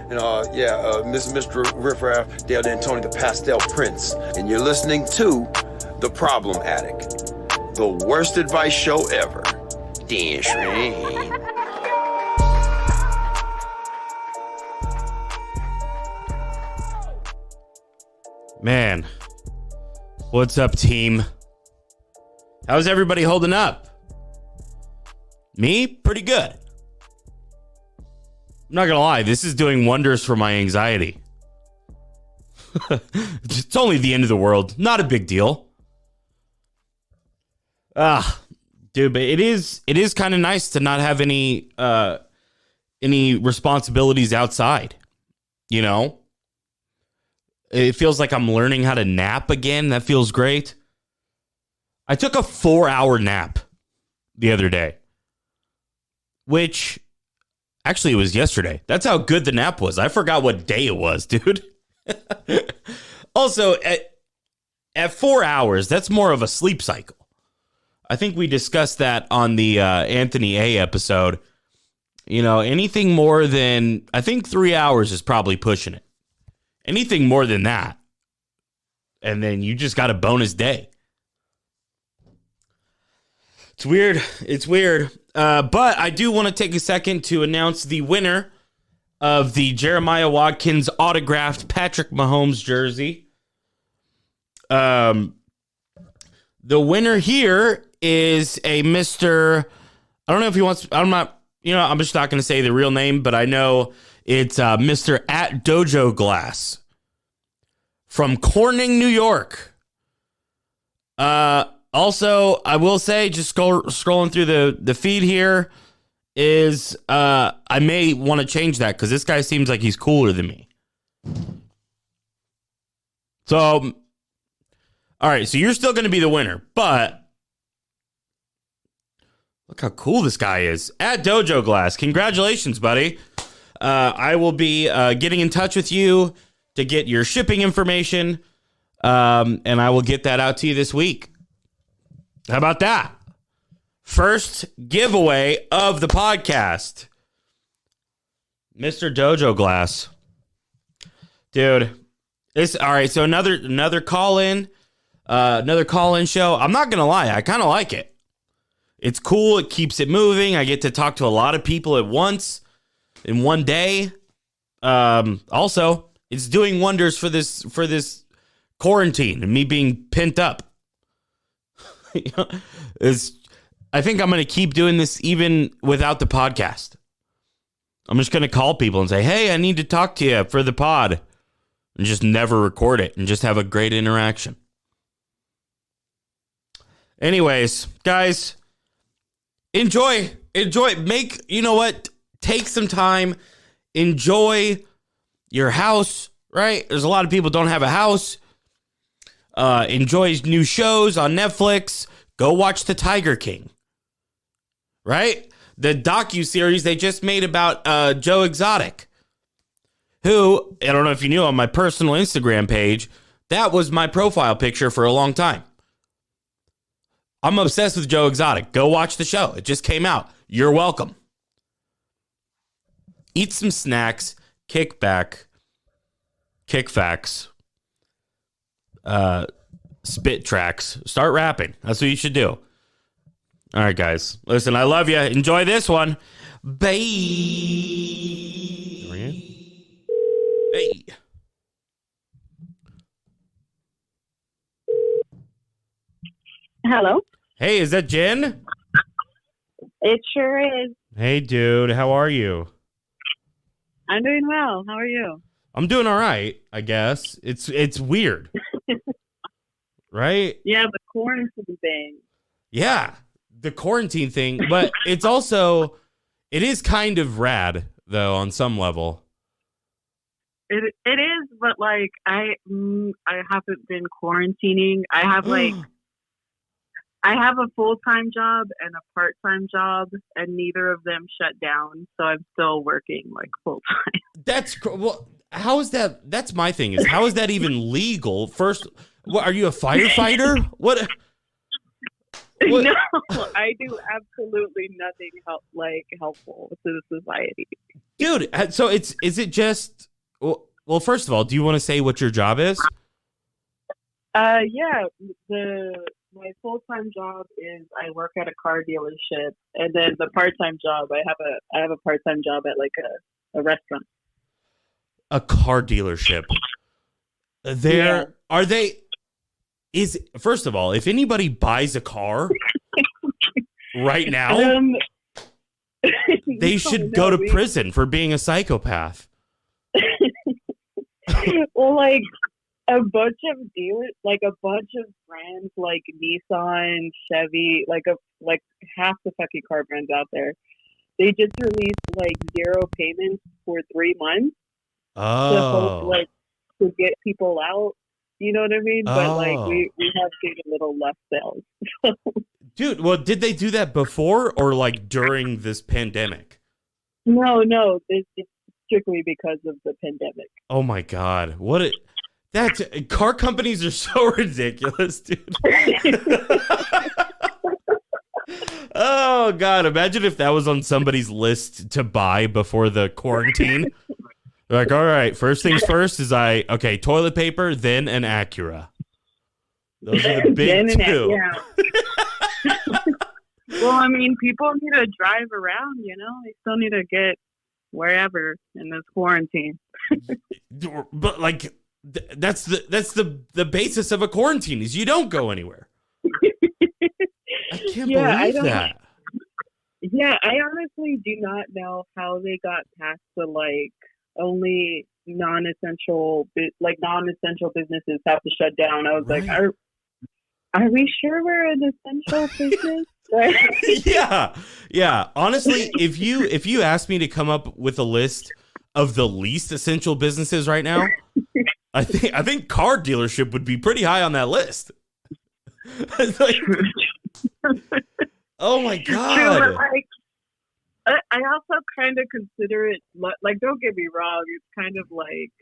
And Mr. Riffraff, Dale D'Antoni, the Pastel Prince. And you're listening to The Problem Addict, the worst advice show ever. Dance right. Man, what's up, team? How's everybody holding up? Me? Pretty good. I'm not gonna lie, this is doing wonders for my anxiety. It's only the end of the world. Not a big deal. Dude, but it is kind of nice to not have any responsibilities outside. You know? It feels like I'm learning how to nap again. That feels great. I took a 4-hour nap the other day, which actually it was yesterday. That's how good the nap was. I forgot what day it was, dude. Also, at 4 hours, that's more of a sleep cycle. I think we discussed that on the Anthony A episode. You know, anything more than, I think 3 hours is probably pushing it. Anything more than that, and then you just got a bonus day. It's weird. But I do want to take a second to announce the winner of the Jeremiah Watkins autographed Patrick Mahomes jersey. The winner here is a Mr. I don't know if he wants. I'm just not going to say the real name, but I know it's Mr. at Dojo Glass from Corning, New York. Also, I will say, just scrolling through the feed here, is I may want to change that because this guy seems like he's cooler than me. So, all right, so you're still going to be the winner, but look how cool this guy is. At Dojo Glass, congratulations, buddy. I will be getting in touch with you to get your shipping information, and I will get that out to you this week. How about that? First giveaway of the podcast. Mr. Dojo Glass. Dude, all right, so another call-in show. I'm not going to lie, I kind of like it. It's cool, it keeps it moving. I get to talk to a lot of people at once. In one day. Also, it's doing wonders for this quarantine and me being pent up. I think I'm going to keep doing this even without the podcast. I'm just going to call people and say, hey, I need to talk to you for the pod, and just never record it and just have a great interaction. Anyways, guys, enjoy, you know what? Take some time, enjoy your house, right? There's a lot of people don't have a house. Enjoy new shows on Netflix. Go watch The Tiger King, right? The docuseries they just made about Joe Exotic, who, I don't know if you knew, on my personal Instagram page, that was my profile picture for a long time. I'm obsessed with Joe Exotic. Go watch the show. It just came out. You're welcome. Eat some snacks, kick back, kick facts, spit tracks, start rapping. That's what you should do. All right, guys. Listen, I love you. Enjoy this one. Bye. Hey. Hello. Hey, is that Jen? It sure is. Hey, dude. How are you? I'm doing well. How are you? I'm doing all right, I guess. It's weird. Right? Yeah, the quarantine thing. Yeah, the quarantine thing. But it's also, it is kind of rad, though, on some level. It is, but like I haven't been quarantining. I have I have a full-time job and a part-time job, and neither of them shut down. So I'm still working like full-time. Well, how is that? That's my thing, is how is that even legal? First, what, are you a firefighter? What? What? No, I do absolutely nothing helpful to the society. Dude, so is it just well, first of all, do you want to say what your job is? Yeah, my full-time job is I work at a car dealership, and then the part-time job I have a part-time job at like a restaurant. A car dealership. Are they first of all, if anybody buys a car right now, they should go to prison for being a psychopath. Well, like a bunch of dealers, like a bunch of brands, like Nissan, Chevy, like half the fucking car brands out there. They just released like 0 payments for 3 months to hope, like, to get people out. You know what I mean? But like we have seen a little less sales. Dude, well, did they do that before or like during this pandemic? No, it's strictly because of the pandemic. Oh my God. Car companies are so ridiculous, dude. Oh God. Imagine if that was on somebody's list to buy before the quarantine. They're like, all right, first things first is toilet paper, then an Acura. Those are the big two. Yeah. Well, I mean, people need to drive around, you know? They still need to get wherever in this quarantine. But like, that's the basis of a quarantine is you don't go anywhere. I can't believe that. Yeah, I honestly do not know how they got past the like only non-essential businesses have to shut down. I was like, are we sure we're an essential business? Yeah. Honestly, if you asked me to come up with a list of the least essential businesses right now, I think car dealership would be pretty high on that list. Like, oh my God. True, like, I also kind of consider it like, don't get me wrong, it's kind of like,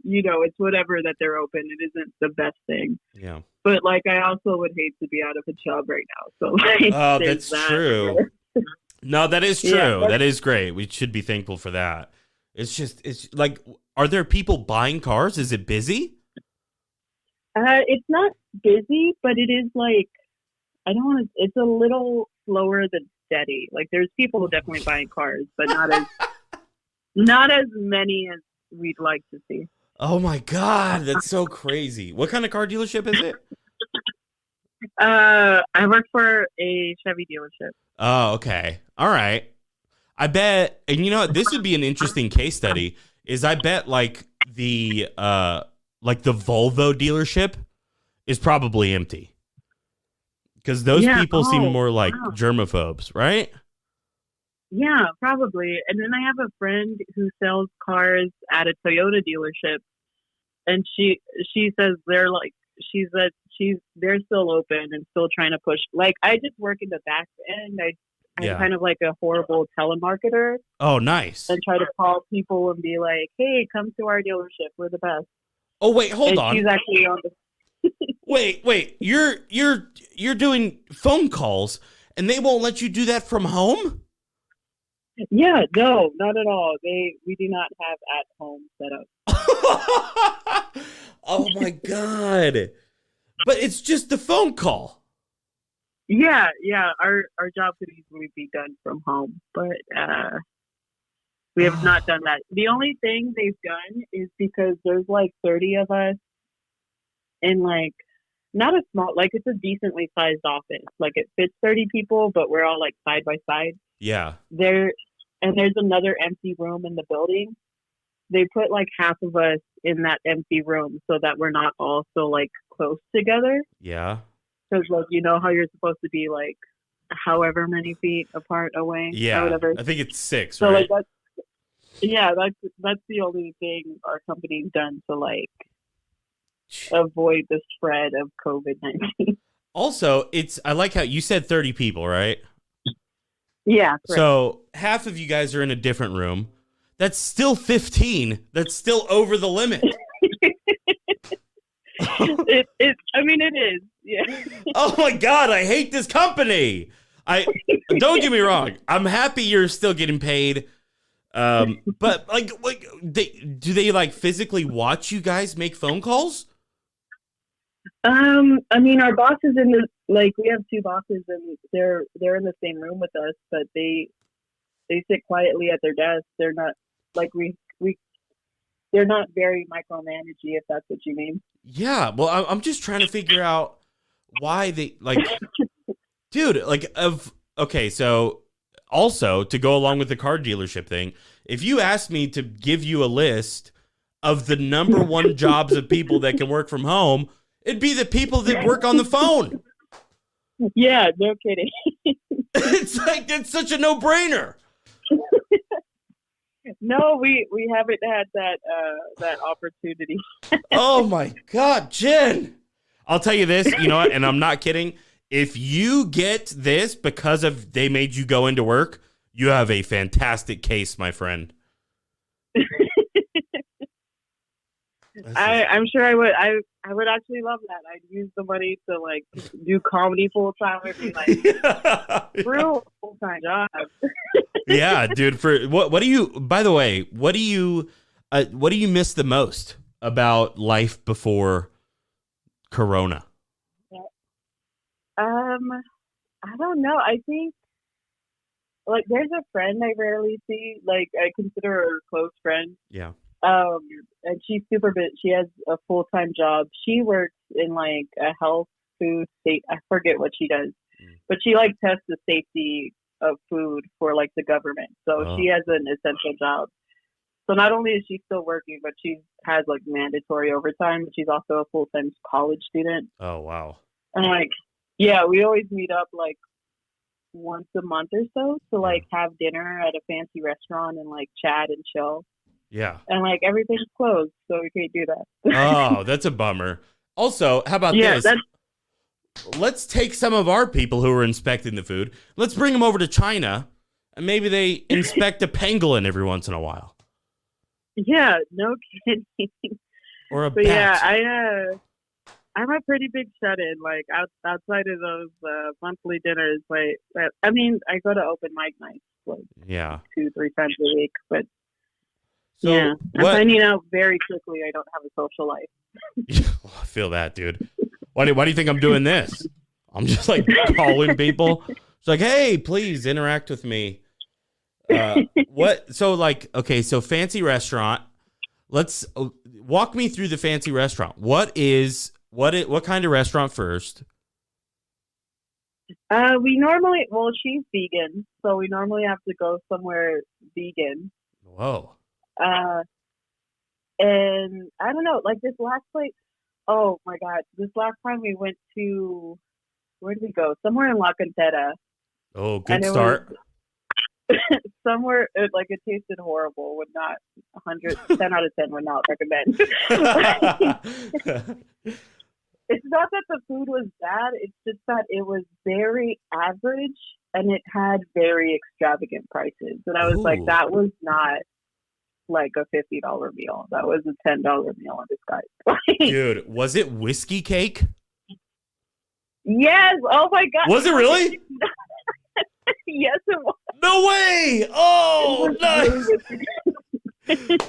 you know, it's whatever that they're open. It isn't the best thing. Yeah. But like, I also would hate to be out of a job right now. So like, oh, that's true. No, that is true. Yeah, that is great. We should be thankful for that. It's like, are there people buying cars? Is it busy? It's not busy, but it is like, it's a little slower than steady. Like there's people definitely buying cars, but not as many as we'd like to see. Oh my God, that's so crazy. What kind of car dealership is it? I work for a Chevy dealership. Oh, okay. All right. I bet, and you know what, this would be an interesting case study, is I bet like the Volvo dealership is probably empty. Because those people seem more like germaphobes, right? Yeah, probably. And then I have a friend who sells cars at a Toyota dealership, and she says they're still open and still trying to push. Like, I just work in the back end. I'm kind of like a horrible telemarketer. Oh, nice. And try to call people and be like, "Hey, come to our dealership. We're the best." Oh wait, hold on. She's actually on the. Wait. You're doing phone calls, and they won't let you do that from home? Yeah, no, not at all. We do not have at home setup. Oh my God! But it's just the phone call. Yeah. Our job could easily be done from home, but we have not done that. The only thing they've done is because there's like 30 of us in like not a small, like it's a decently sized office. Like it fits 30 people, but we're all like side by side. Yeah. There's another empty room in the building. They put like half of us in that empty room so that we're not all so like close together. Yeah. Because like, you know how you're supposed to be like however many feet apart away. Yeah. Or whatever. I think it's 6. So right? like that's the only thing our company's done to like avoid the spread of COVID-19. Also, I like how you said 30 people, right? Yeah. Correct. So half of you guys are in a different room. That's still 15. That's still over the limit. I mean, it is. Yeah. Oh my God, I hate this company. Don't get me wrong. I'm happy you're still getting paid. But do they like physically watch you guys make phone calls? I mean, our bosses we have two bosses, and they're in the same room with us, but they sit quietly at their desk. They're not like they're not very micromanagey, if that's what you mean. Yeah, well, I'm just trying to figure out why they like, dude. Okay, so also to go along with the car dealership thing, if you asked me to give you a list of the number one jobs of people that can work from home, it'd be the people that work on the phone. Yeah, no kidding. It's such a no-brainer. No, we haven't had that opportunity. Oh my God, Jen. I'll tell you this, you know what, and I'm not kidding. If you get this because of they made you go into work, you have a fantastic case, my friend. I'm sure I would. I would actually love that. I'd use the money to like do comedy full time. It'd be like real full time job. Yeah, dude. For what do you? By the way, what do you miss the most about life before Corona? I don't know. I think like there's a friend I rarely see. Like I consider her a close friend. Yeah. And she's super busy. She has a full-time job. She works in like a health food state. I forget what she does, but she like tests the safety of food for like the government. So she has an essential job. So not only is she still working, but she has like mandatory overtime. She's also a full-time college student. Oh, wow. And like, yeah, we always meet up like once a month or so to like have dinner at a fancy restaurant and like chat and chill. Yeah. And like everything's closed, so we can't do that. Oh, that's a bummer. Also, how about this? Let's take some of our people who are inspecting the food. Let's bring them over to China, and maybe they inspect a pangolin every once in a while. Yeah, no kidding. Or a but bat. Yeah, I'm a pretty big shut-in. Like outside of those monthly dinners, like I mean, I go to open mic nights like 2-3 times a week, but. So yeah, I'm finding out very quickly I don't have a social life. I feel that, dude. Why do you think I'm doing this? I'm just like calling people. It's like, hey, please interact with me. What? So like, okay, so fancy restaurant. Let's walk me through the fancy restaurant. What kind of restaurant first? We normally, she's vegan, so we normally have to go somewhere vegan. Whoa. And I don't know, like this last place. Oh my God, this last time we went to, where did we go? Somewhere in La Cantera. Oh, good start. Somewhere like it tasted horrible. Would not 10 out of 10 would not recommend. It's not that the food was bad. It's just that it was very average and it had very extravagant prices. And I was like, that was not like a $50 meal. That was a $10 meal in disguise. Dude, was it whiskey cake? Yes. Oh my God. Was it really? Yes, it was. No way. Oh, nice.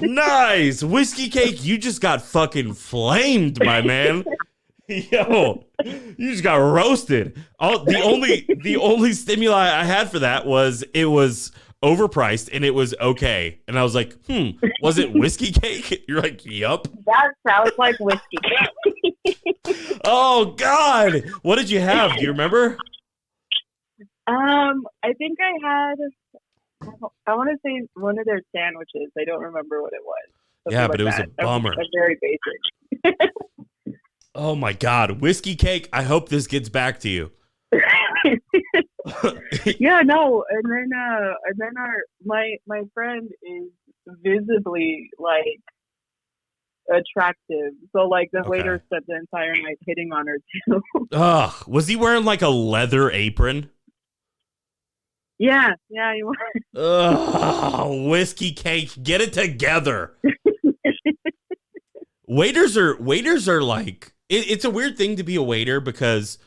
Nice. Whiskey cake. You just got fucking flamed, my man. Yo, you just got roasted. The only stimuli I had for that was it was overpriced and it was okay. And I was like, was it whiskey cake? You're like, yup. That sounds like whiskey cake. Oh God. What did you have? Do you remember? I think I had, I want to say one of their sandwiches. I don't remember what it was. Yeah, but it was a bummer. Very basic. Oh my God. Whiskey cake. I hope this gets back to you. Yeah, no, and then my friend is visibly like attractive, so like the waiter spent the entire night hitting on her too. Ugh, was he wearing like a leather apron? Yeah, he was. Ugh, whiskey cake, get it together. Waiters are like it's a weird thing to be a waiter because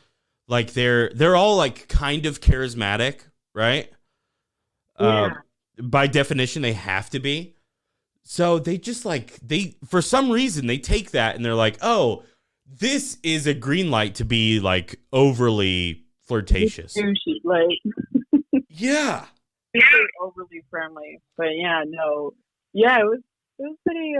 like they're all like kind of charismatic, right? Yeah. By definition, they have to be. So they just like for some reason they take that and they're like, oh, this is a green light to be like overly flirtatious. Sushi, like Yeah. very overly friendly. But yeah, no. Yeah, it was pretty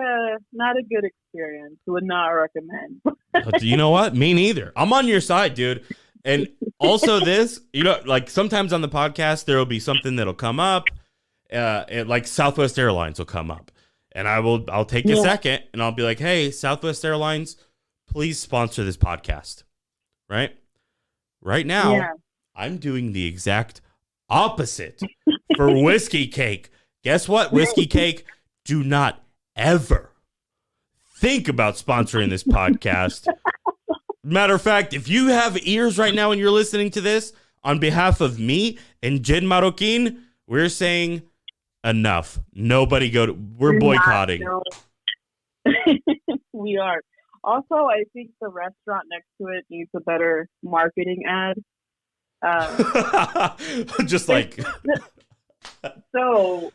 not a good experience. Would not recommend. But you know what? Me neither. I'm on your side, dude. And also this, you know, like sometimes on the podcast there will be something that'll come up. Like Southwest Airlines will come up. And I'll take a second and I'll be like, hey, Southwest Airlines, please sponsor this podcast. Right? Right now, I'm doing the exact opposite for Whiskey Cake. Guess what, Whiskey Cake? Do not ever think about sponsoring this podcast. Matter of fact, if you have ears right now and you're listening to this, on behalf of me and Jen MARROQUIN, we're saying enough. Nobody we're boycotting. We are. Also, I think the restaurant next to it needs a better marketing ad. Just like so,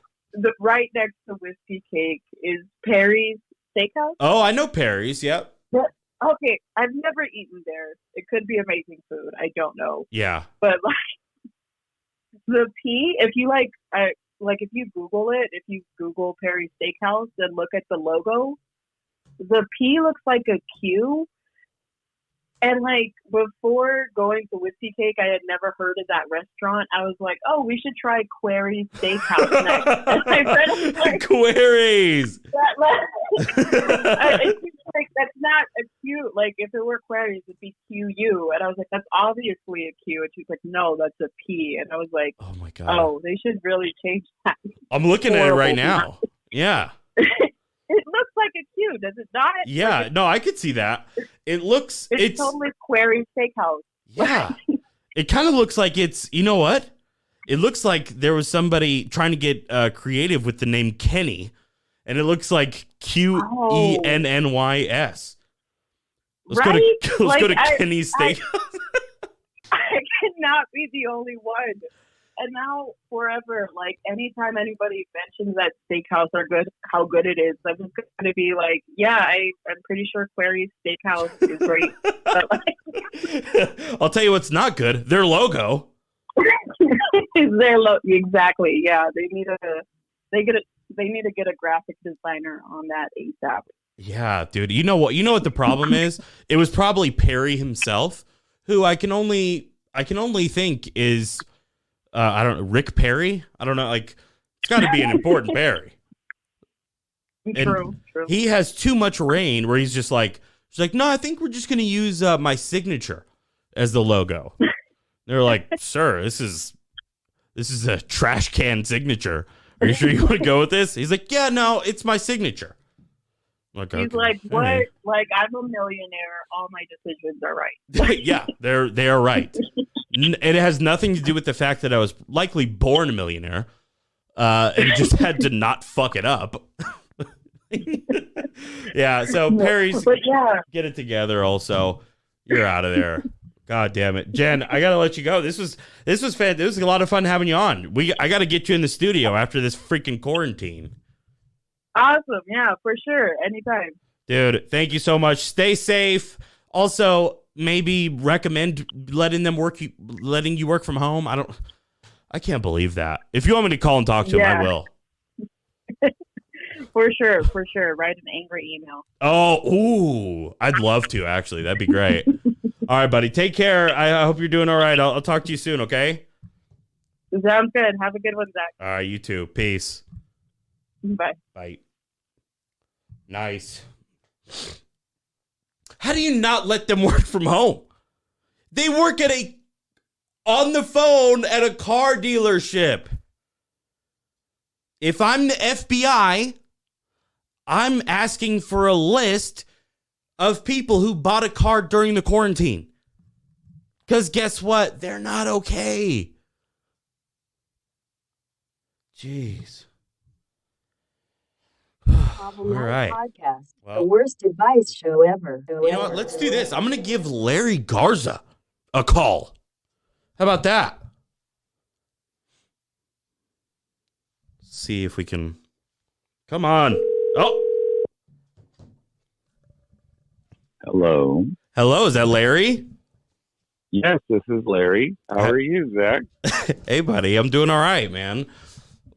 right next to Whiskey Cake is Perry's Steakhouse. Oh, I know Perry's. Yep. Okay, I've never eaten there. It could be amazing food. I don't know. Yeah. But like the P, if you if you Google it, if you Google Perry's Steakhouse and look at the logo, the P looks like a Q. And like before going to Whiskey Cake, I had never heard of that restaurant. I was like, oh, we should try Query's Steakhouse next. And my friend was like, Query's. Like that's not a Q. Like if it were Query's, it'd be QU. And I was like, that's obviously a Q. And she's like, no, that's a P. And I was like, oh my god, oh, they should really change that. I'm looking at it right now. Yeah. It looks like a Q, does it not? Yeah, like no, I could see that. It's totally Query's Steakhouse. Yeah. It kind of looks like it's, you know what? It looks like there was somebody trying to get creative with the name Kenny, and it looks like QENNYS. Let's go to Kenny's Steakhouse. I cannot be the only one. And now forever, like anytime anybody mentions that steakhouse are good, how good it is, I'm just going to be like, yeah, I'm pretty sure Query's Steakhouse is great. But like, I'll tell you what's not good. Their logo. Exactly. Yeah, they need to get a graphic designer on that ASAP. Yeah, dude. You know what the problem is? It was probably Perry himself, who I can only think is I don't know, Rick Perry? I don't know, like it's got to be an important Perry. True. He has too much reign where he's like, no, I think we're just going to use my signature as the logo. They're like, sir, this is a trash can signature. Are you sure you want to go with this? He's like, yeah, no, it's my signature. Like, he's okay. like, what? Hey. Like, I'm a millionaire. All my decisions are right. Yeah, they are right. It has nothing to do with the fact that I was likely born a millionaire and just had to not fuck it up. Yeah, so Perry's, get it together also. You're out of there. God damn it. Jen, I got to let you go. This was fantastic. It was a lot of fun having you on. I got to get you in the studio after this freaking quarantine. Awesome. Yeah, for sure. Anytime. Dude, thank you so much. Stay safe. Also, maybe recommend letting you work from home. I can't believe that. If you want me to call and talk to him, I will. For sure. Write an angry email. Oh, ooh. I'd love to, actually. That'd be great. All right, buddy. Take care. I hope you're doing all right. I'll talk to you soon, okay? Sounds good. Have a good one, Zach. All right, you too. Peace. Bye. Bye. Nice. How do you not let them work from home? They work on the phone at a car dealership. If I'm the FBI, I'm asking for a list of people who bought a car during the quarantine. Because guess what? They're not okay. Jeez. All right. Podcast, the Well, worst advice show ever. you know what? Let's do this. I'm going to give Larry Garza a call. How about that? See if we can. Come on. Oh. Hello. Hello. Is that Larry? Yes, this is Larry. How are you, Zach? Hey, buddy. I'm doing all right, man.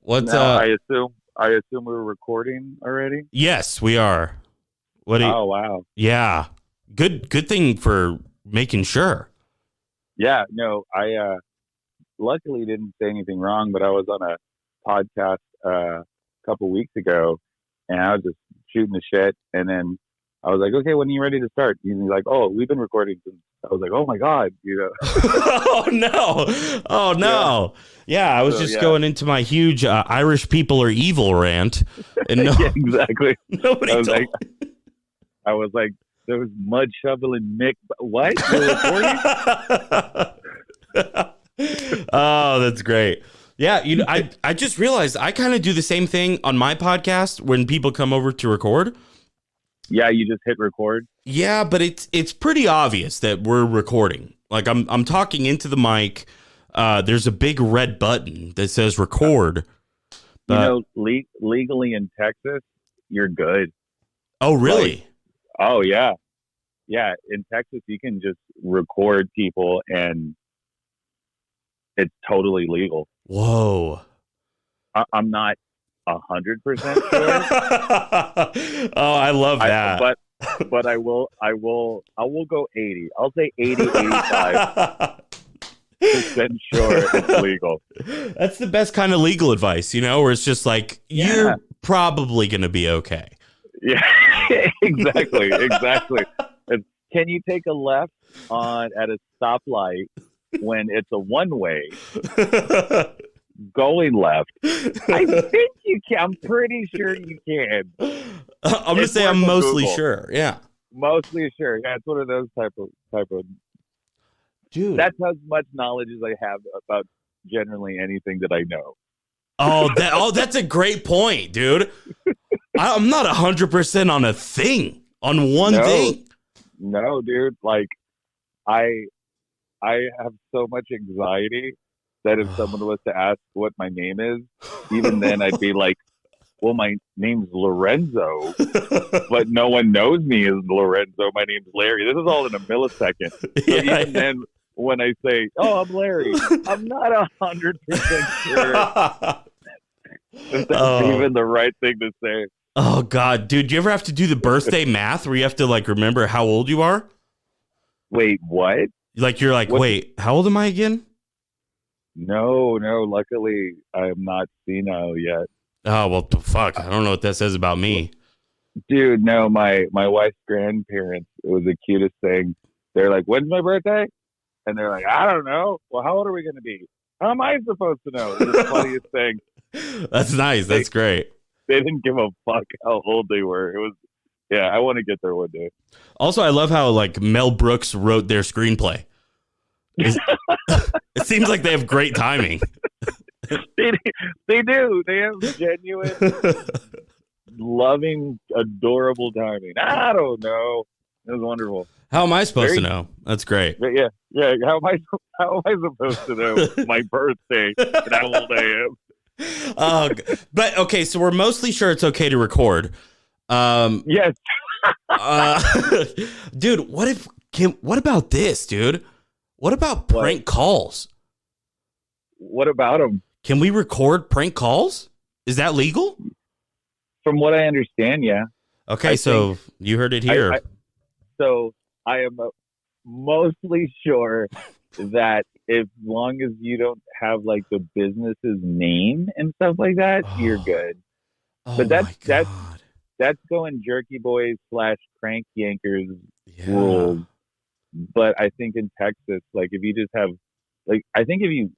What's Now, I assume we're recording already. Yes, we are. What? Oh wow. Yeah. Good thing for making sure. Yeah. No, I luckily didn't say anything wrong, but I was on a podcast a couple weeks ago, and I was just shooting the shit, and then I was like, "Okay, when are you ready to start?" He's like, "Oh, we've been recording since." I was like, "Oh my god," Oh no! Oh no! Yeah, I was just going into my huge Irish people are evil rant, and no, yeah, exactly. Nobody told. I was like, there was mud shoveling Mick. What? You're recording? Oh, that's great. Yeah, I just realized I kind of do the same thing on my podcast when people come over to record. Yeah, you just hit record. Yeah, but it's pretty obvious that we're recording. Like I'm talking into the mic. There's a big red button that says record. Legally in Texas, you're good. Oh, really? Oh yeah. Yeah, in Texas you can just record people and it's totally legal. Whoa. I'm not 100% sure. Oh, I love that. But I will go 80. I'll say 80, 85% sure it's legal. That's the best kind of legal advice, where it's just like, you're probably going to be okay. Yeah, exactly. Can you take a left at a stoplight when it's a one-way going left? I think you can. I'm pretty sure you can. I'm going to say I'm mostly sure. Yeah. Mostly sure. Yeah, it's one of those type of. Dude. That's as much knowledge as I have about generally anything that I know. That's a great point, dude. I'm not 100% on a thing, on one thing. No, dude. Like, I have so much anxiety that if someone was to ask what my name is, even then I'd be like, well, my name's Lorenzo, but no one knows me as Lorenzo. My name's Larry. This is all in a millisecond. So even then, when I say, "Oh, I'm Larry," I'm not 100% sure that's even the right thing to say. Oh God, dude! Do you ever have to do the birthday math where you have to remember how old you are? Wait, what? You're like, wait, how old am I again? No. Luckily, I'm not senile yet. Oh, well, fuck. I don't know what that says about me. Dude, no, my wife's grandparents, it was the cutest thing. They're like, when's my birthday? And they're like, I don't know. Well, how old are we going to be? How am I supposed to know? It was the funniest thing. That's nice. That's great. They didn't give a fuck how old they were. It was, yeah, I want to get there one day. Also, I love how, Mel Brooks wrote their screenplay. It seems like they have great timing. They do. They have genuine, loving, adorable timing. I don't know. It was wonderful. How am I supposed to know? That's great. Yeah. How am I supposed to know my birthday and how old I am? But okay, so we're mostly sure it's okay to record. Yes. Dude, what about this, dude? What about prank calls? What about them? Can we record prank calls? Is that legal? From what I understand, yeah. Okay, so you heard it here. So I am mostly sure that as long as you don't have the business's name and stuff like that, you're good. But that's going Jerky Boys / Crank Yankers rules. But I think in Texas, if you just have, I think if you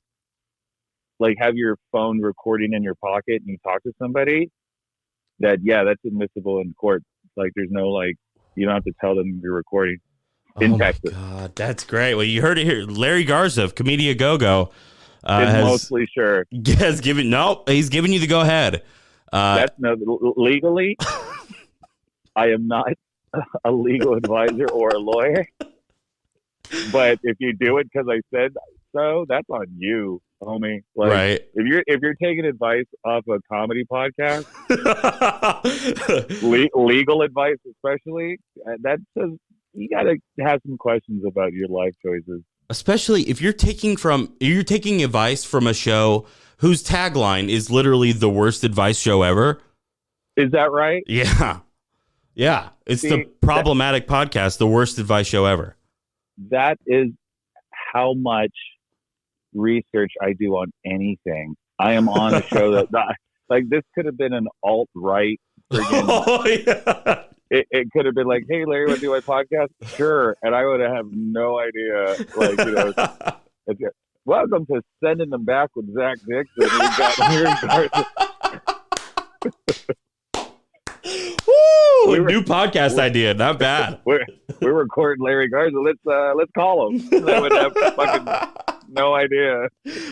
have your phone recording in your pocket and you talk to somebody, that's admissible in court. There's no you don't have to tell them you're recording in Texas. God, that's great. Well, you heard it here. Larry Garza of Comedia Go-Go mostly sure. He's giving you the go ahead. That's legally. I am not a legal advisor or a lawyer. But if you do it because I said so, that's on you, homie. Like, Right. if you're taking advice off a comedy podcast, legal advice especially, that says you got to have some questions about your life choices. Especially if you're taking advice from a show whose tagline is literally the worst advice show ever. Is that right? Yeah. Yeah. It's the problematic podcast, the worst advice show ever. That is how much research I do on anything. I am on a show that like this could have been an alt-right friggin' Oh, yeah. It could have been like, hey, Larry, want to do my podcast? Sure. And I would have no idea. Like, you know, welcome to Sending Them Back with Zach Dixon. We got here. Woo! New podcast idea. Not bad. We're recording Larry Garza. Let's call him. I would have fucking no idea.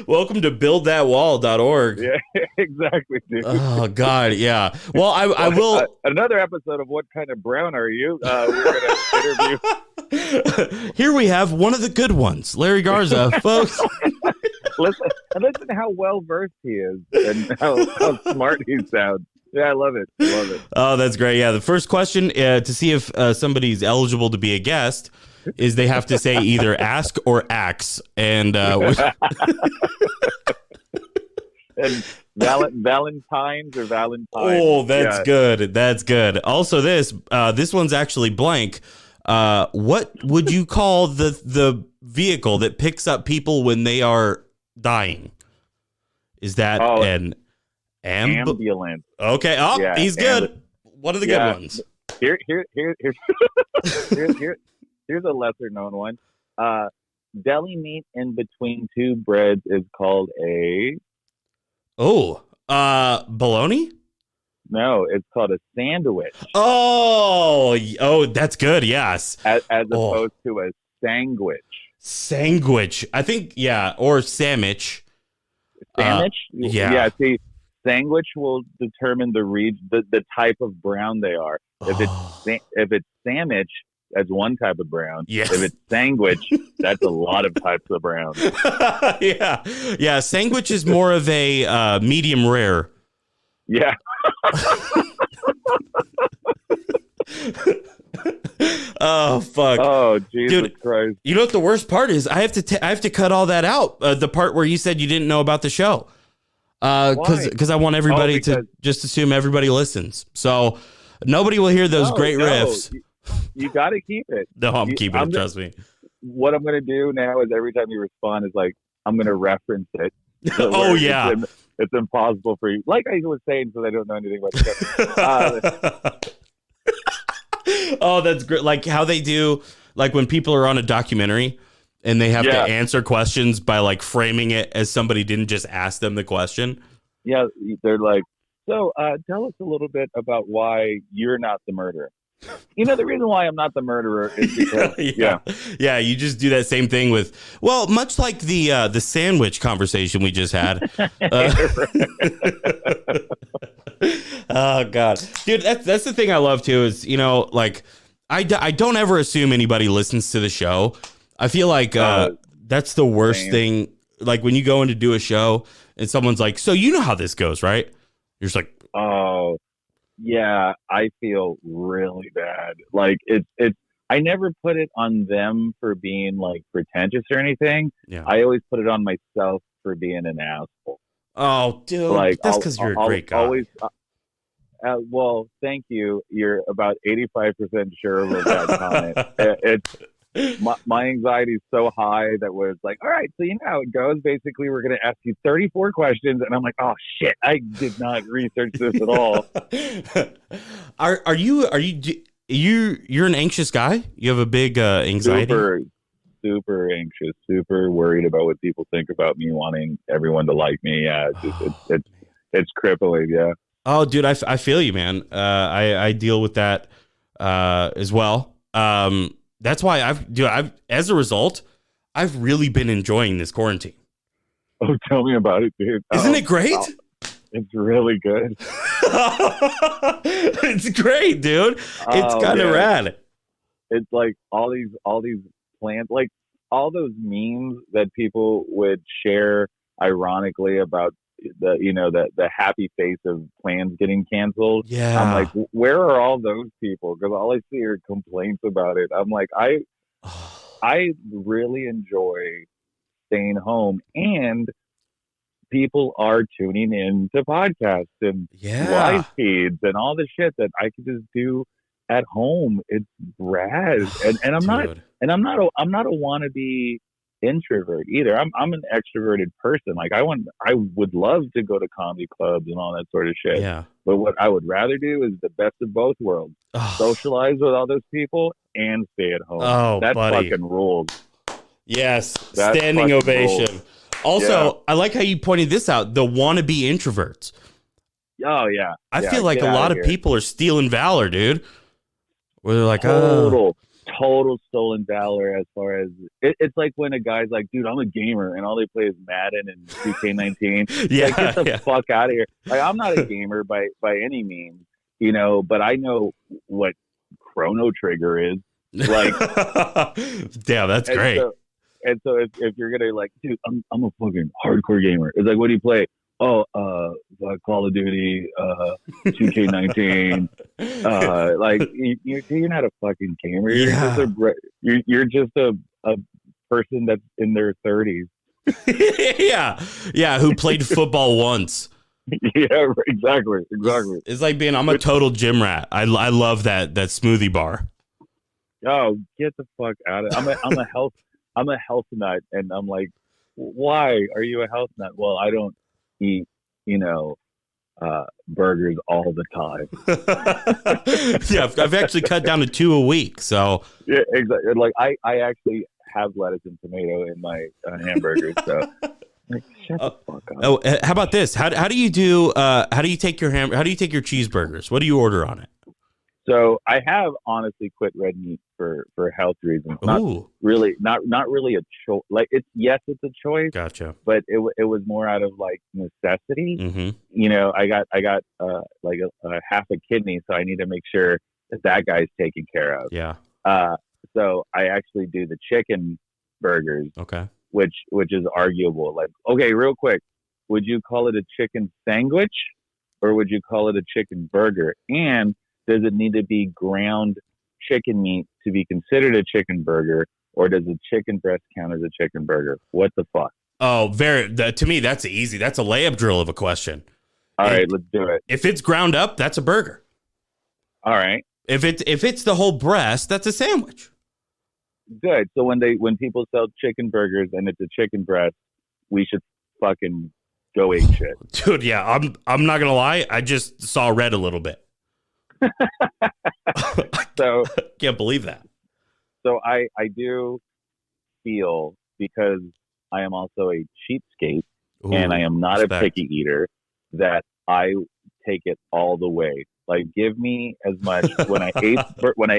Welcome to buildthatwall.org. Yeah, exactly, dude. Oh, God, yeah. Well, I will... another episode of What Kind of Brown Are You? We're going to interview... Here we have one of the good ones, Larry Garza, folks. Listen how well-versed he is and how smart he sounds. Yeah, I love it. Love it. Oh, that's great. Yeah, the first question to see if somebody's eligible to be a guest is they have to say either ask or ax. And, and Valentine's or Valentine. Oh, that's good. That's good. Also, this one's actually blank. What would you call the vehicle that picks up people when they are dying? Is that an ambulance? Okay. Oh, yeah, he's good. One of the good ones. Here's a lesser known one. Deli meat in between two breads is called a... bologna? No, it's called a sandwich. Oh, that's good. Yes. As opposed to a sandwich. Sandwich. I think, yeah, or sandwich. Sandwich? Yeah. Yeah, see, sandwich will determine the type of brown they are. If it's sandwich, that's one type of brown. Yes. If it's sandwich, that's a lot of types of brown. Yeah. Yeah, sandwich is more of a medium rare. Yeah. Oh, fuck. Oh, Jesus Dude, Christ. You know what the worst part is? I have to cut all that out. The part where you said you didn't know about the show. Because I want everybody to just assume everybody listens. So nobody will hear those great riffs. You got to keep it. No, I'm keeping it. Trust me. What I'm going to do now is every time you respond is like, I'm going to reference it. Oh, yeah. It's impossible for you. Like I was saying, so I don't know anything about the show. Oh, that's great. Like how they do, like when people are on a documentary and they have to answer questions by like framing it as somebody didn't just ask them the question. Yeah, they're like, so tell us a little bit about why you're not the murderer. You know, the reason why I'm not the murderer is because yeah, you just do that same thing with, well, much like the sandwich conversation we just had. Oh God, dude, that's the thing I love too is, you know, like I don't ever assume anybody listens to the show. I feel like that's the worst thing. Like when you go in to do a show and someone's like, so you know how this goes, right? You're just like, oh. Yeah, I feel really bad. Like it's I never put it on them for being like pretentious or anything. Yeah. I always put it on myself for being an asshole. Oh, dude, like, that's because you're a great guy. Always, well, thank you. You're about 85% sure of that comment. My anxiety is so high that was like, all right, so you know how it goes. Basically, we're going to ask you 34 questions, and I'm like, oh shit, I did not research this at all. You're an anxious guy? You have a big anxiety? Super anxious, super worried about what people think about me, wanting everyone to like me. Yeah, it's crippling. Yeah. Oh, dude, I feel you, man. I deal with that as well. That's why as a result, I've really been enjoying this quarantine. Oh, tell me about it, dude. Isn't it great? It's really good. It's great, dude. It's kind of rad. It's like all these plans, like all those memes that people would share ironically about the happy face of plans getting canceled. Yeah. I'm like, where are all those people? Because all I see are complaints about it. I'm like, I really enjoy staying home, and people are tuning in to podcasts and live feeds and all the shit that I can just do at home. It's rad, and I'm not a wannabe introvert either. I'm an extroverted person. Like I would love to go to comedy clubs and all that sort of shit. Yeah. But what I would rather do is the best of both worlds: socialize with all those people and stay at home. Oh, that buddy. fucking rules. Yes, That standing fucking ovation. rules. Also, I like how you pointed this out. The wannabe introverts. Oh yeah. I feel like a lot of people are stealing valor, dude. Where they're like, total stolen valor. As far as it's like when a guy's like, dude, I'm a gamer, and all they play is Madden and 2K19. Yeah, like, get the fuck out of here. Like, I'm not a gamer by any means, but I know what Chrono Trigger is. Like, damn, that's great. So if you're gonna like, dude, I'm a fucking hardcore gamer. It's like, what do you play? Oh, Call of Duty, 2K19. Like you're not a fucking gamer. You're just a person that's in their 30s. yeah, who played football once. Yeah, exactly. It's like I'm a total gym rat. I love that smoothie bar. Oh, get the fuck out of it. I'm a health nut, and I'm like, why are you a health nut? Well, I don't eat, burgers all the time. Yeah, I've actually cut down to 2 a week. So yeah, exactly. Like I actually have lettuce and tomato in my hamburgers. So like, shut the fuck up. Oh, how about this? How do you take your cheeseburgers? What do you order on it? So I have honestly quit red meat for health reasons. Not really a choice. Like it's a choice. Gotcha. But it was more out of like necessity. Mm-hmm. I got like a half a kidney, so I need to make sure that guy's taken care of. Yeah. So I actually do the chicken burgers. Okay. Which is arguable. Like, okay, real quick, would you call it a chicken sandwich or would you call it a chicken burger? And does it need to be ground chicken meat to be considered a chicken burger, or does a chicken breast count as a chicken burger? What the fuck? Oh, to me, that's easy. That's a layup drill of a question. All right, let's do it. If it's ground up, that's a burger. All right. If it's the whole breast, that's a sandwich. Good. So when people sell chicken burgers and it's a chicken breast, we should fucking go ape shit. Dude, yeah, I'm not gonna lie. I just saw red a little bit. So I can't believe that. So I do feel, because I am also a cheapskate and I am not a picky eater, that I take it all the way. Like, give me as much when I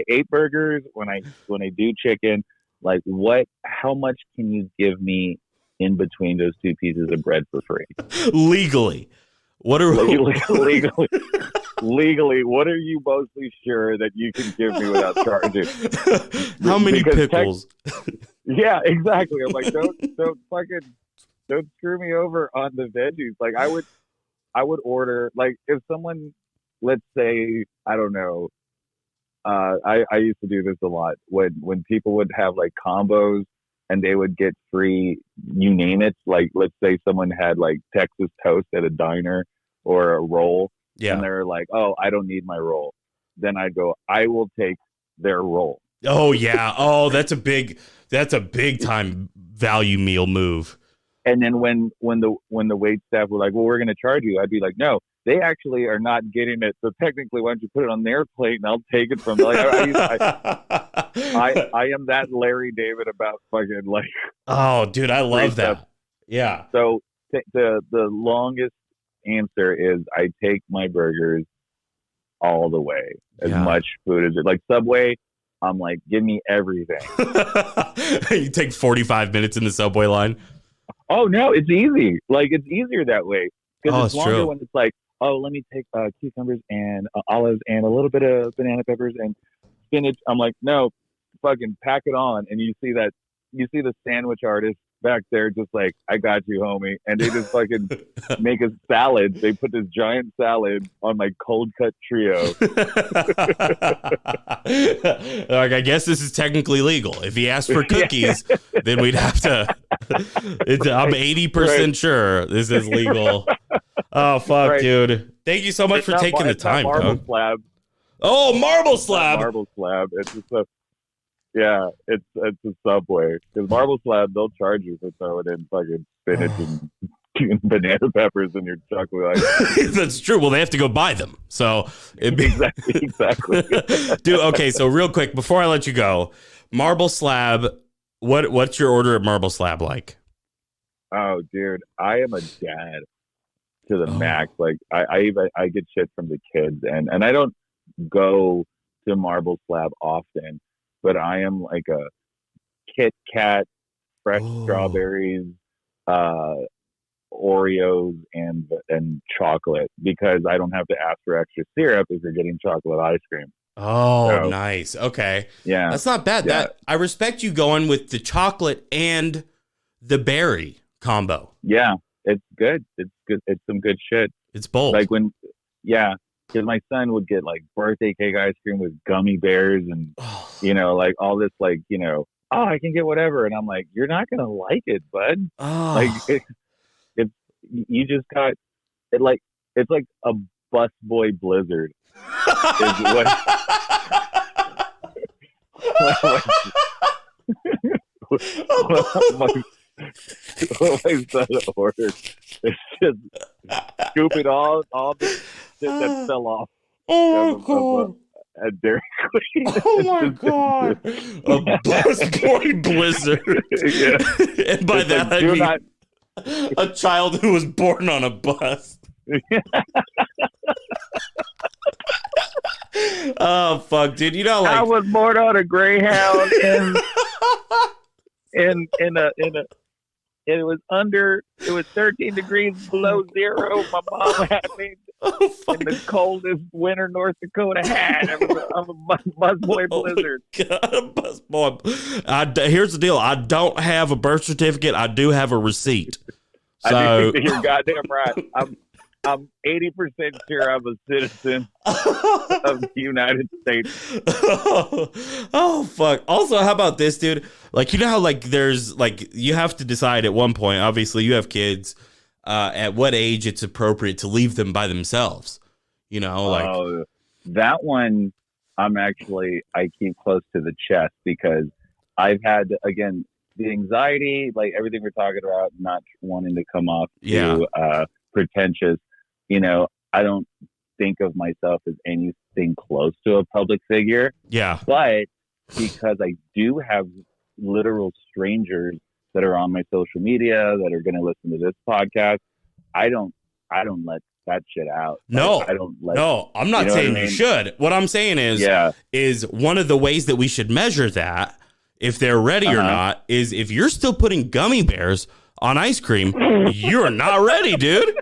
ate burgers, when I do chicken. Like, how much can you give me in between those two pieces of bread for free? Legally, what are legally? What are you mostly sure that you can give me without charging? How many pickles? Yeah, exactly. I'm like, don't screw me over on the veggies. Like, I would order, like, if someone, let's say, I don't know, I used to do this a lot when people would have like combos and they would get free, you name it. Like, let's say someone had like Texas toast at a diner or a roll, and they're like, oh, I don't need my roll. Then I'd go, I will take their roll. Oh yeah. Oh, that's a big time value meal move. And then when the wait staff were like, well, we're going to charge you, I'd be like, no, they actually are not getting it. So technically, why don't you put it on their plate and I'll take it from them. Like, I am that Larry David about fucking like. Oh, dude, I love that. Stuff. Yeah. So the longest answer is I take my burgers all the way. As much food as it. Like Subway, I'm like, give me everything. You take 45 minutes in the Subway line. Oh no, it's easy. Like, it's easier that way. Because Oh, it's it's longer true. when it's like, oh, let me take cucumbers and olives and a little bit of banana peppers and spinach. I'm like, no, fucking pack it on. And you see the sandwich artist back there just like, I got you, homie. And they just fucking make a salad. They put this giant salad on my cold cut trio. Like, I guess this is technically legal. If he asked for cookies, then we'd have to. I'm 80% sure this is legal. Oh, fuck, Right. dude. Thank you so much It's for not taking the it's not time, marble dog. slab. Oh, marble It's not slab. marble slab. It's just it's a Subway. Because marble slab, they'll charge you for throwing in fucking spinach and banana peppers in your chocolate ice. That's true. Well, they have to go buy them. So it'd be Exactly. Dude, okay, so real quick before I let you go, marble slab, what's your order of marble slab like? Oh, dude, I am a dad to the Oh. max. Like I get shit from the kids, and I don't go to marble slab often, but I am like a Kit Kat, fresh Oh. strawberries, Oreos, and chocolate, because I don't have to ask for extra syrup if you're getting chocolate ice cream. Oh, So- nice. Okay. Yeah, That's not bad. Yeah. That I respect you going with the chocolate and the berry combo. yeah, it's good. It's good. It's some good shit. It's bold. Like because my son would get like birthday cake ice cream with gummy bears and Oh. like all this, like, oh, I can get whatever, and I'm like, you're not gonna like it, bud. Oh. Like it's you just got it, like it's like a bus boy blizzard is what what my son ordered. It's just scooping all the shit that fell off Oh, of God. at Dairy Queen. Oh my God. A bus boy blizzard. Yeah. And by It's that, like, I do mean not- a child who was born on a bus. Oh, fuck, dude. You know, I like, was born on a Greyhound in it was 13 degrees below zero. My mom had me oh, fuck. in the coldest winter North Dakota had. I'm a bus boy Oh my blizzard. God, a bus boy. Here's the deal. I don't have a birth certificate. I do have a receipt. So You're goddamn right. I'm 80% sure I'm a citizen of the United States. oh fuck. Also, how about this, dude? Like, you know how like there's like you have to decide at one point. Obviously, you have kids. At what age it's appropriate to leave them by themselves? You know, like That one, I keep close to the chest, because I've had, again, the anxiety, like everything we're talking about, not wanting to come off too pretentious. I don't think of myself as anything close to a public figure, yeah. but because I do have literal strangers that are on my social media that are going to listen to this podcast, I don't let that shit out. No, Like, I don't let. No, I'm not You know what saying I you mean? should. What I'm saying is one of the ways that we should measure that, if they're ready or not, is if you're still putting gummy bears on ice cream, you're not ready, dude.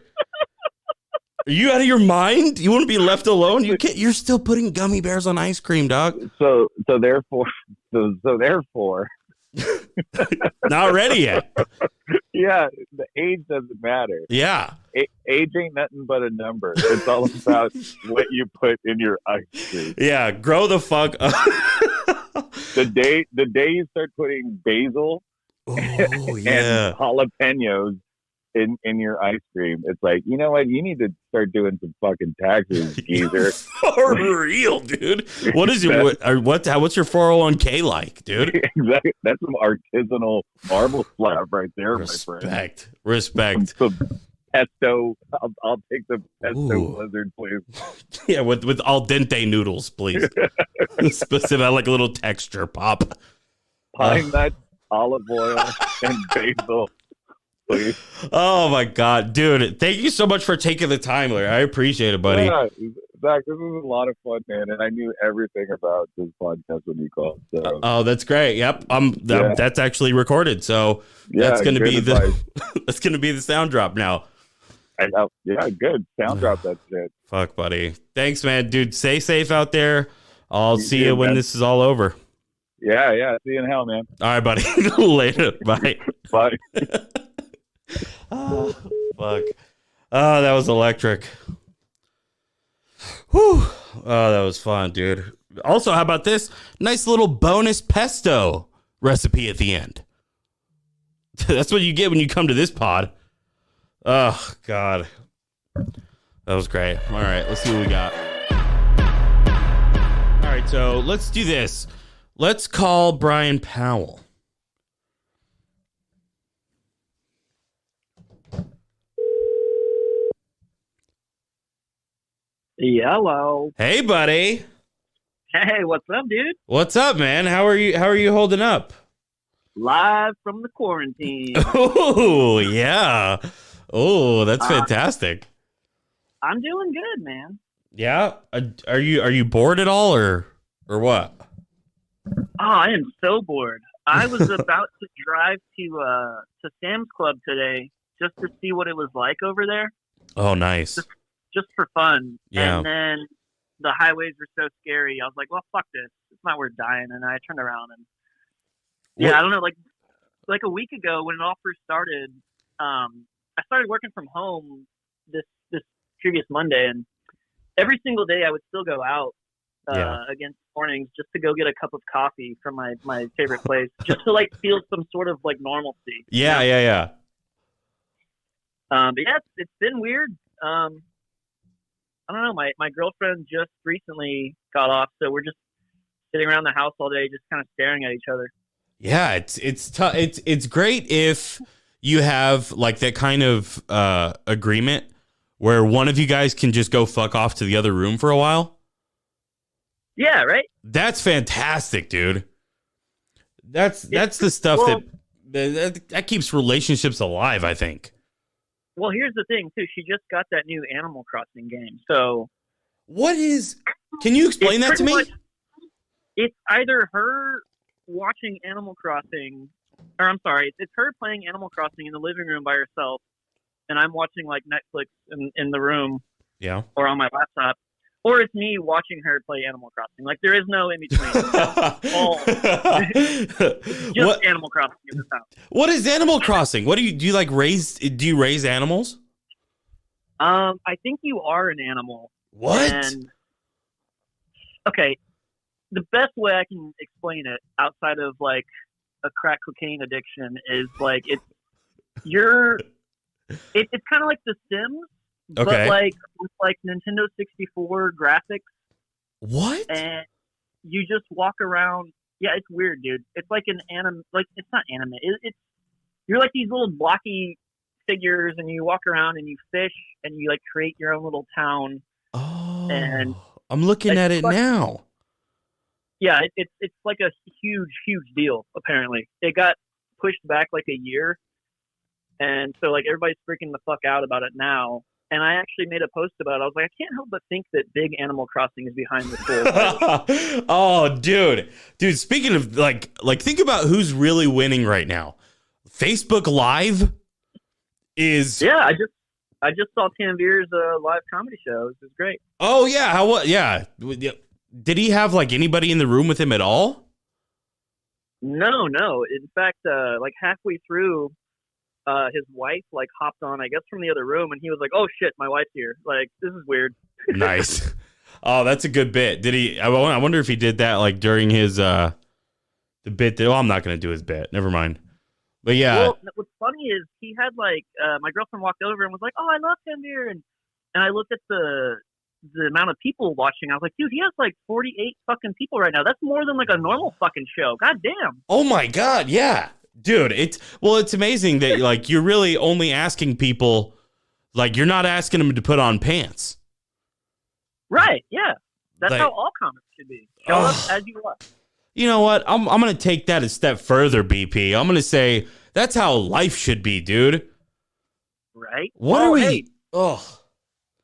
Are you out of your mind? You want to be left alone? You're still putting gummy bears on ice cream, dog. So therefore, Not ready yet. yeah, the age doesn't matter. Yeah. Age ain't nothing but a number. It's all about what you put in your ice cream. Yeah. Grow the fuck up. The day you start putting basil Oh, and yeah. jalapenos in your ice cream, it's like, you know what? You need to start doing some fucking taxes, geezer. For real, dude. What is your what's your 401k like, dude? Exactly. That's some artisanal marble slab right there, my friend. Respect. Some pesto. I'll take the pesto Ooh. blizzard, please. Yeah, with al dente noodles, please. Specific, I like a little texture pop. Pine nuts, olive oil, and basil, please. Oh my god, dude! Thank you so much for taking the time, Larry. I appreciate it, buddy. Yeah, Zach, this was a lot of fun, man, and I knew everything about this podcast when you called. So Oh, that's great. Yep, Yeah. that's actually recorded, so yeah, that's gonna good be advice. that's gonna be the sound drop now. Yeah, good. Sound drop that shit. Fuck, buddy. Thanks, man. Dude, stay safe out there. I'll see you when man. this is all over. Yeah. See you in hell, man. All right, buddy. Later. Bye. Bye. Oh, fuck. Oh, that was electric. Whew. Oh, that was fun, dude. Also, how about this? Nice little bonus pesto recipe at the end. That's what you get when you come to this pod. Oh, God. That was great. All right, let's see what we got. All right, so let's do this. Let's call Bryan Powell. Hello. Hey, buddy. Hey, what's up, dude? What's up, man? How are you holding up? Live from the quarantine. Oh, yeah. Oh, that's fantastic. I'm doing good, man. Yeah. Are you bored at all or what? Oh, I am so bored. I was about to drive to Sam's Club today just to see what it was like over there. Oh, nice. Just for fun. Yeah. And then the highways were so scary. I was like, well, fuck this. It's not worth dying. And I turned around and I don't know, like a week ago when it all first started, I started working from home this previous Monday, and every single day I would still go out against mornings just to go get a cup of coffee from my favorite place, just to like feel some sort of like normalcy. Yeah. But yeah, it's been weird. I don't know. My girlfriend just recently got off, so we're just sitting around the house all day, just kind of staring at each other. Yeah, it's tough. It's great if you have like that kind of agreement where one of you guys can just go fuck off to the other room for a while. Yeah, right. That's fantastic, dude. That's the stuff that keeps relationships alive, I think. Well, here's the thing too. She just got that new Animal Crossing game. So, can you explain that to me? It's either her watching Animal Crossing, or I'm sorry, it's her playing Animal Crossing in the living room by herself, and I'm watching like Netflix in the room, or on my laptop, or it's me watching her play Animal Crossing. Like there is no in between. Just Animal Crossing in this house. What is Animal Crossing? What do you like raise? Do you raise animals? I think you are an animal. What? And, okay, the best way I can explain it outside of like a crack cocaine addiction is like it's kind of like The Sims, but like with like Nintendo 64 graphics. What? And you just walk around. Yeah, it's weird, dude. It's like an anime. Like it's not anime. It's you're like these little blocky figures, and you walk around and you fish, and you like create your own little town. Oh, and I'm looking at it now. Yeah, it's like a huge deal. Apparently, it got pushed back like a year, and so like everybody's freaking the fuck out about it now. And I actually made a post about it. I was like, I can't help but think that big Animal Crossing is behind this whole. Oh, dude. Speaking of like, think about who's really winning right now. Facebook Live is. Yeah, I just saw Tanvir's live comedy show. It was great. Oh yeah, yeah. Did he have like anybody in the room with him at all? No. In fact, like halfway through. His wife like hopped on, I guess, from the other room, and he was like, "Oh shit, my wife's here! Like, this is weird." Nice. Oh, that's a good bit. Did he? I wonder if he did that like during his the bit. That, I'm not gonna do his bit. Never mind. But yeah. Well, what's funny is he had like my girlfriend walked over and was like, "Oh, I love Tanvir," and I looked at the amount of people watching. I was like, "Dude, he has like 48 fucking people right now. That's more than like a normal fucking show. God damn." Oh my god, yeah. Dude, it's amazing that like you're really only asking people, like you're not asking them to put on pants. Right, yeah. That's like, how all comics should be. Show up as you are. You know what? I'm going to take that a step further, BP. I'm going to say that's how life should be, dude. Right? What are we? Hey, oh.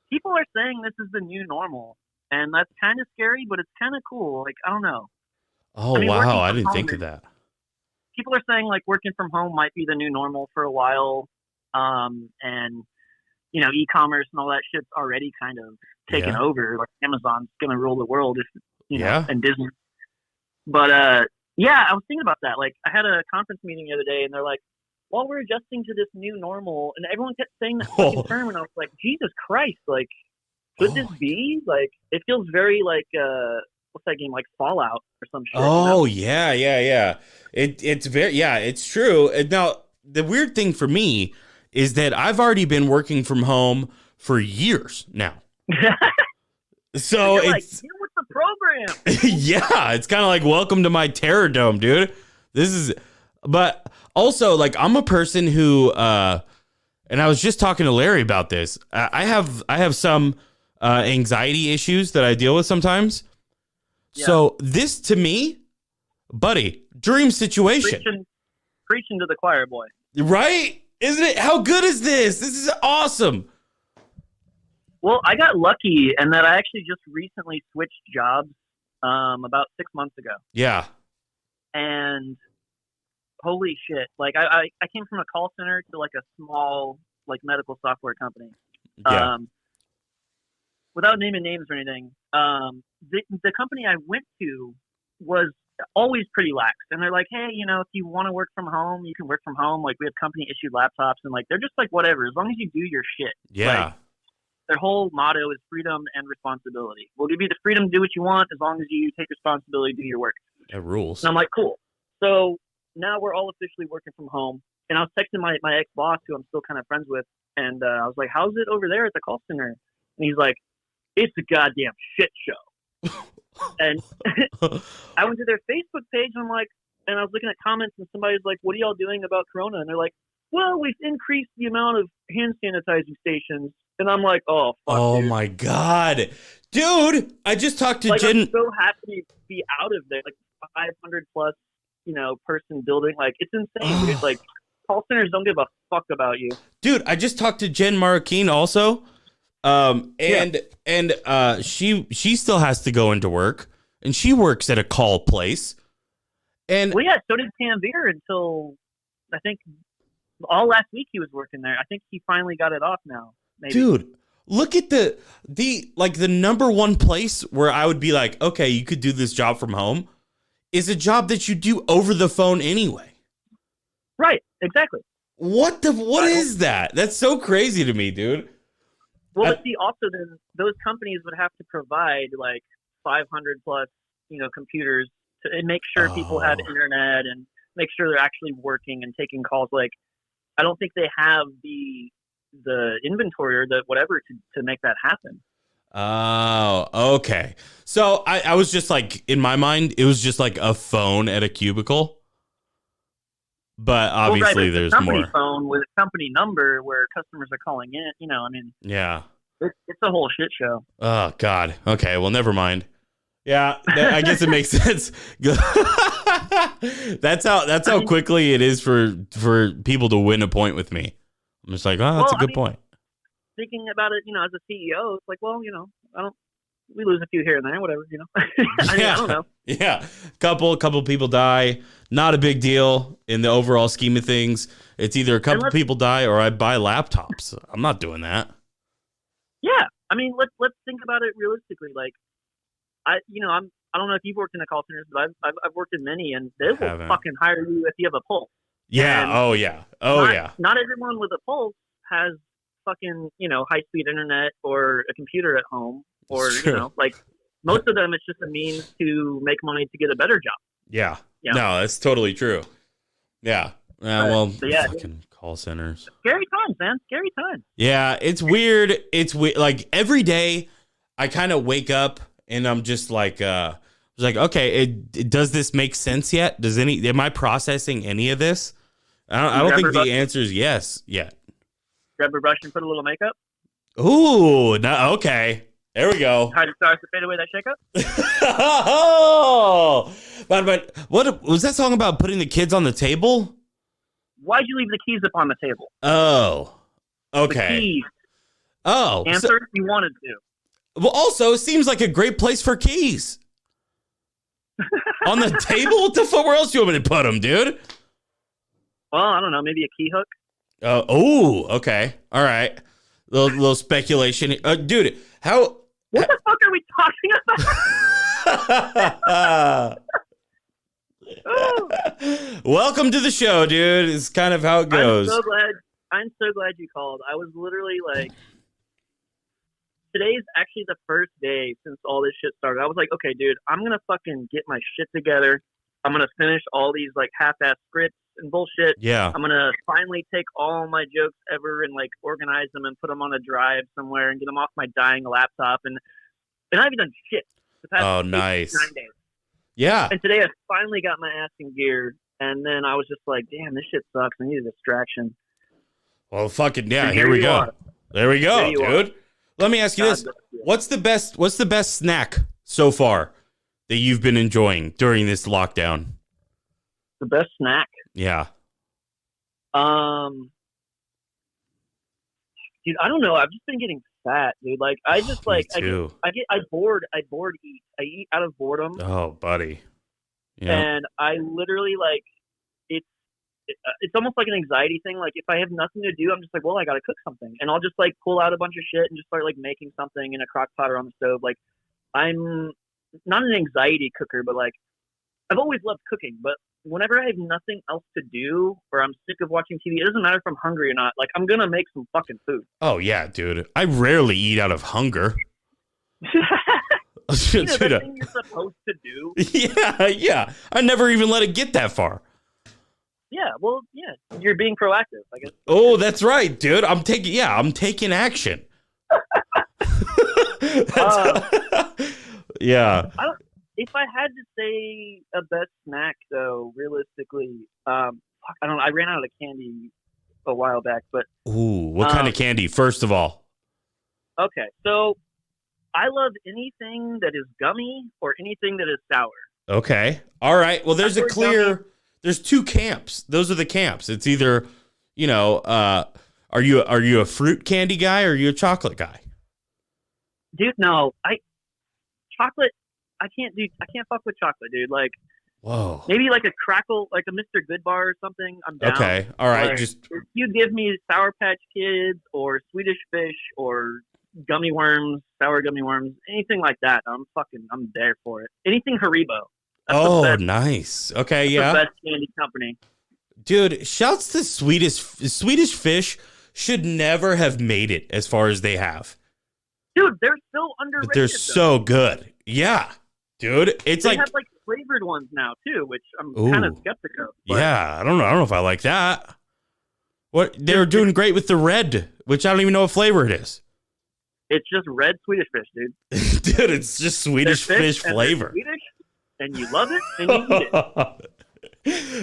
People are saying this is the new normal, and that's kind of scary, but it's kind of cool. Like, I don't know. Oh, wow. I didn't think of that. People are saying like working from home might be the new normal for a while, and e-commerce and all that shit's already kind of taken over. Like Amazon's gonna rule the world if and Disney. But I was thinking about that. Like I had a conference meeting the other day, and they're like, "Well, we're adjusting to this new normal," and everyone kept saying that fucking term, and I was like, "Jesus Christ! Like, could this be? Like, it feels very like what's that game, like Fallout or some shit?" Oh yeah. It's very it's true. Now the weird thing for me is that I've already been working from home for years now. So You're it's like, with the program. it's kind of like welcome to my terror dome, dude. But also like I'm a person who and I was just talking to Larry about this. I have some anxiety issues that I deal with sometimes. Yeah. So this to me, buddy, dream situation. Preaching to the choir, boy. Right? Isn't it? How good is this? This is awesome. Well, I got lucky in that I actually just recently switched jobs about 6 months ago. Yeah. And holy shit. Like I came from a call center to like a small like medical software company. Yeah. Without naming names or anything, the company I went to was always pretty lax. And they're like, hey, if you want to work from home, you can work from home. Like we have company issued laptops, and like they're just like whatever, as long as you do your shit. Yeah. Like, their whole motto is freedom and responsibility. We'll give you the freedom to do what you want as long as you take responsibility, do your work. That rules. And I'm like, cool. So now we're all officially working from home. And I was texting my ex-boss, who I'm still kind of friends with, and I was like, how's it over there at the call center? And he's like, it's a goddamn shit show. And I went to their Facebook page, and I was looking at comments, and somebody's like, what are y'all doing about Corona? And they're like, well, we've increased the amount of hand sanitizing stations. And I'm like, oh, fuck, dude. My God. Dude, I just talked to Jen. I'm so happy to be out of there. Like 500 plus, person building. Like, it's insane, dude. Like, call centers don't give a fuck about you. Dude, I just talked to Jen MARROQUIN also. She still has to go into work, and she works at a call place. And well, yeah, so did Tanvir until I think all last week he was working there. I think he finally got it off now. Maybe. Dude, look at the number one place where I would be like, okay, you could do this job from home is a job that you do over the phone anyway. Right, exactly. What is that? That's so crazy to me, dude. Well, see, also then those companies would have to provide like 500 plus, computers to make sure people had internet and make sure they're actually working and taking calls. Like, I don't think they have the inventory or the whatever to make that happen. Oh, okay. So I was just like, in my mind, it was just like a phone at a cubicle. But obviously there's more. Company phone with a company number where customers are calling in, Yeah. It's a whole shit show. Oh, God. Okay, well, never mind. Yeah, I guess it makes sense. That's how quickly it is for people to win a point with me. I'm just like, oh, that's a good point. Thinking about it, as a CEO, it's like, well, we lose a few here and there, whatever, I don't know. Yeah, couple people die. Not a big deal in the overall scheme of things. It's either a couple people die or I buy laptops. I'm not doing that. Yeah, I mean, let's think about it realistically. Like, I don't know if you've worked in a call center, but I've worked in many, and they will fucking hire you if you have a pulse. Yeah. And yeah. Not everyone with a pulse has fucking high speed internet or a computer at home, or like most of them, it's just a means to make money to get a better job. Yeah. No, that's totally true. Yeah. Fucking call centers. Scary times, man. Scary times. Yeah, it's weird. It's weird. Like every day, I kind of wake up and I'm just like, okay, does this make sense yet? Am I processing any of this? I don't think the answer is yes yet. Grab a brush and put a little makeup. Ooh, no, okay. There we go. Hide the stars to fade away that shakeup. Oh, but what was that song about? Putting the kids on the table? Why'd you leave the keys up on the table? Oh, okay. The keys. Oh, answer if you wanted to. Well, also, it seems like a great place for keys. On the table? What the fuck? Where else do you want me to put them, dude? Well, I don't know. Maybe a key hook. Oh, okay. All right. Little speculation. Dude, how... What the fuck are we talking about? Welcome to the show, dude. It's kind of how it goes. I'm so glad you called. I was literally like, today's actually the first day since all this shit started. I was like, okay, dude, I'm gonna fucking get my shit together. I'm gonna finish all these like half-ass scripts and bullshit. Yeah. I'm gonna finally take all my jokes ever and like organize them and put them on a drive somewhere and get them off my dying laptop. And I haven't done shit the past nice. 9 days. Yeah. And today I finally got my ass in gear. And then I was just like, damn, this shit sucks. I need a distraction. Well, fucking yeah. And Here we go. are. There we go, There you dude. are. Let me ask you this: What's the best snack so far that you've been enjoying during this lockdown? The best snack. Yeah. Dude, I don't know. I've just been getting fat, dude. Like I just Me too. I bored eat. I eat out of boredom. Oh, buddy. Yeah. And I literally like it's almost like an anxiety thing. Like if I have nothing to do, I'm just like, well, I got to cook something, and I'll just like pull out a bunch of shit and just start like making something in a crock pot or on the stove. Like I'm not an anxiety cooker, but like I've always loved cooking, but whenever I have nothing else to do or I'm sick of watching TV, it doesn't matter if I'm hungry or not. Like I'm gonna make some fucking food. Oh yeah, dude. I rarely eat out of hunger. You know, that thing you're supposed to do. Yeah. I never even let it get that far. Yeah, well, yeah, you're being proactive, I guess. Oh, that's right, dude. I'm taking action. Yeah. If I had to say a best snack, though, realistically, I don't know. I ran out of candy a while back, but Ooh, what kind of candy? First of all. Okay, so I love anything that is gummy or anything that is sour. Okay. All right. Well, there's there's two camps. Those are the camps. It's either, are you a fruit candy guy or are you a chocolate guy? Dude, no. Chocolate, I can't fuck with chocolate, dude. Like, whoa. Maybe like a crackle, like a Mr. Good bar or something. I'm down. Okay. All right. Like, if you give me Sour Patch Kids or Swedish Fish or gummy worms, sour gummy worms, anything like that, I'm there for it. Anything Haribo. That's nice. Okay, the best candy company. Dude, shouts to Swedish Fish should never have made it as far as they have. Dude, they're so underrated. But they're so good. Yeah. Dude, they have like flavored ones now too, which I'm kind of skeptical of. Yeah, I don't know if I like that. What they're doing great with the red, which I don't even know what flavor it is. It's just red Swedish Fish, dude. Dude, it's just Swedish fish flavor. Swedish, and you love it, and you eat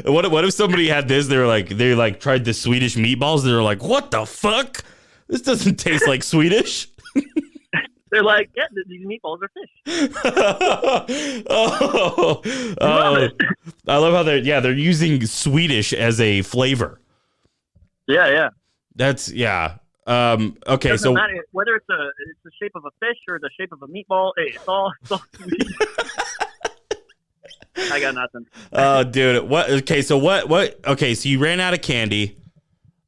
it. What if somebody had this? They tried the Swedish meatballs. They're like, what the fuck? This doesn't taste like Swedish. They're like, yeah, these meatballs are fish. I love how they're using Swedish as a flavor. Yeah. That's okay, doesn't so matter whether it's the shape of a fish or the shape of a meatball. Hey, it's all sweet. I got nothing. Oh, dude. What? Okay, so what? Okay, so you ran out of candy.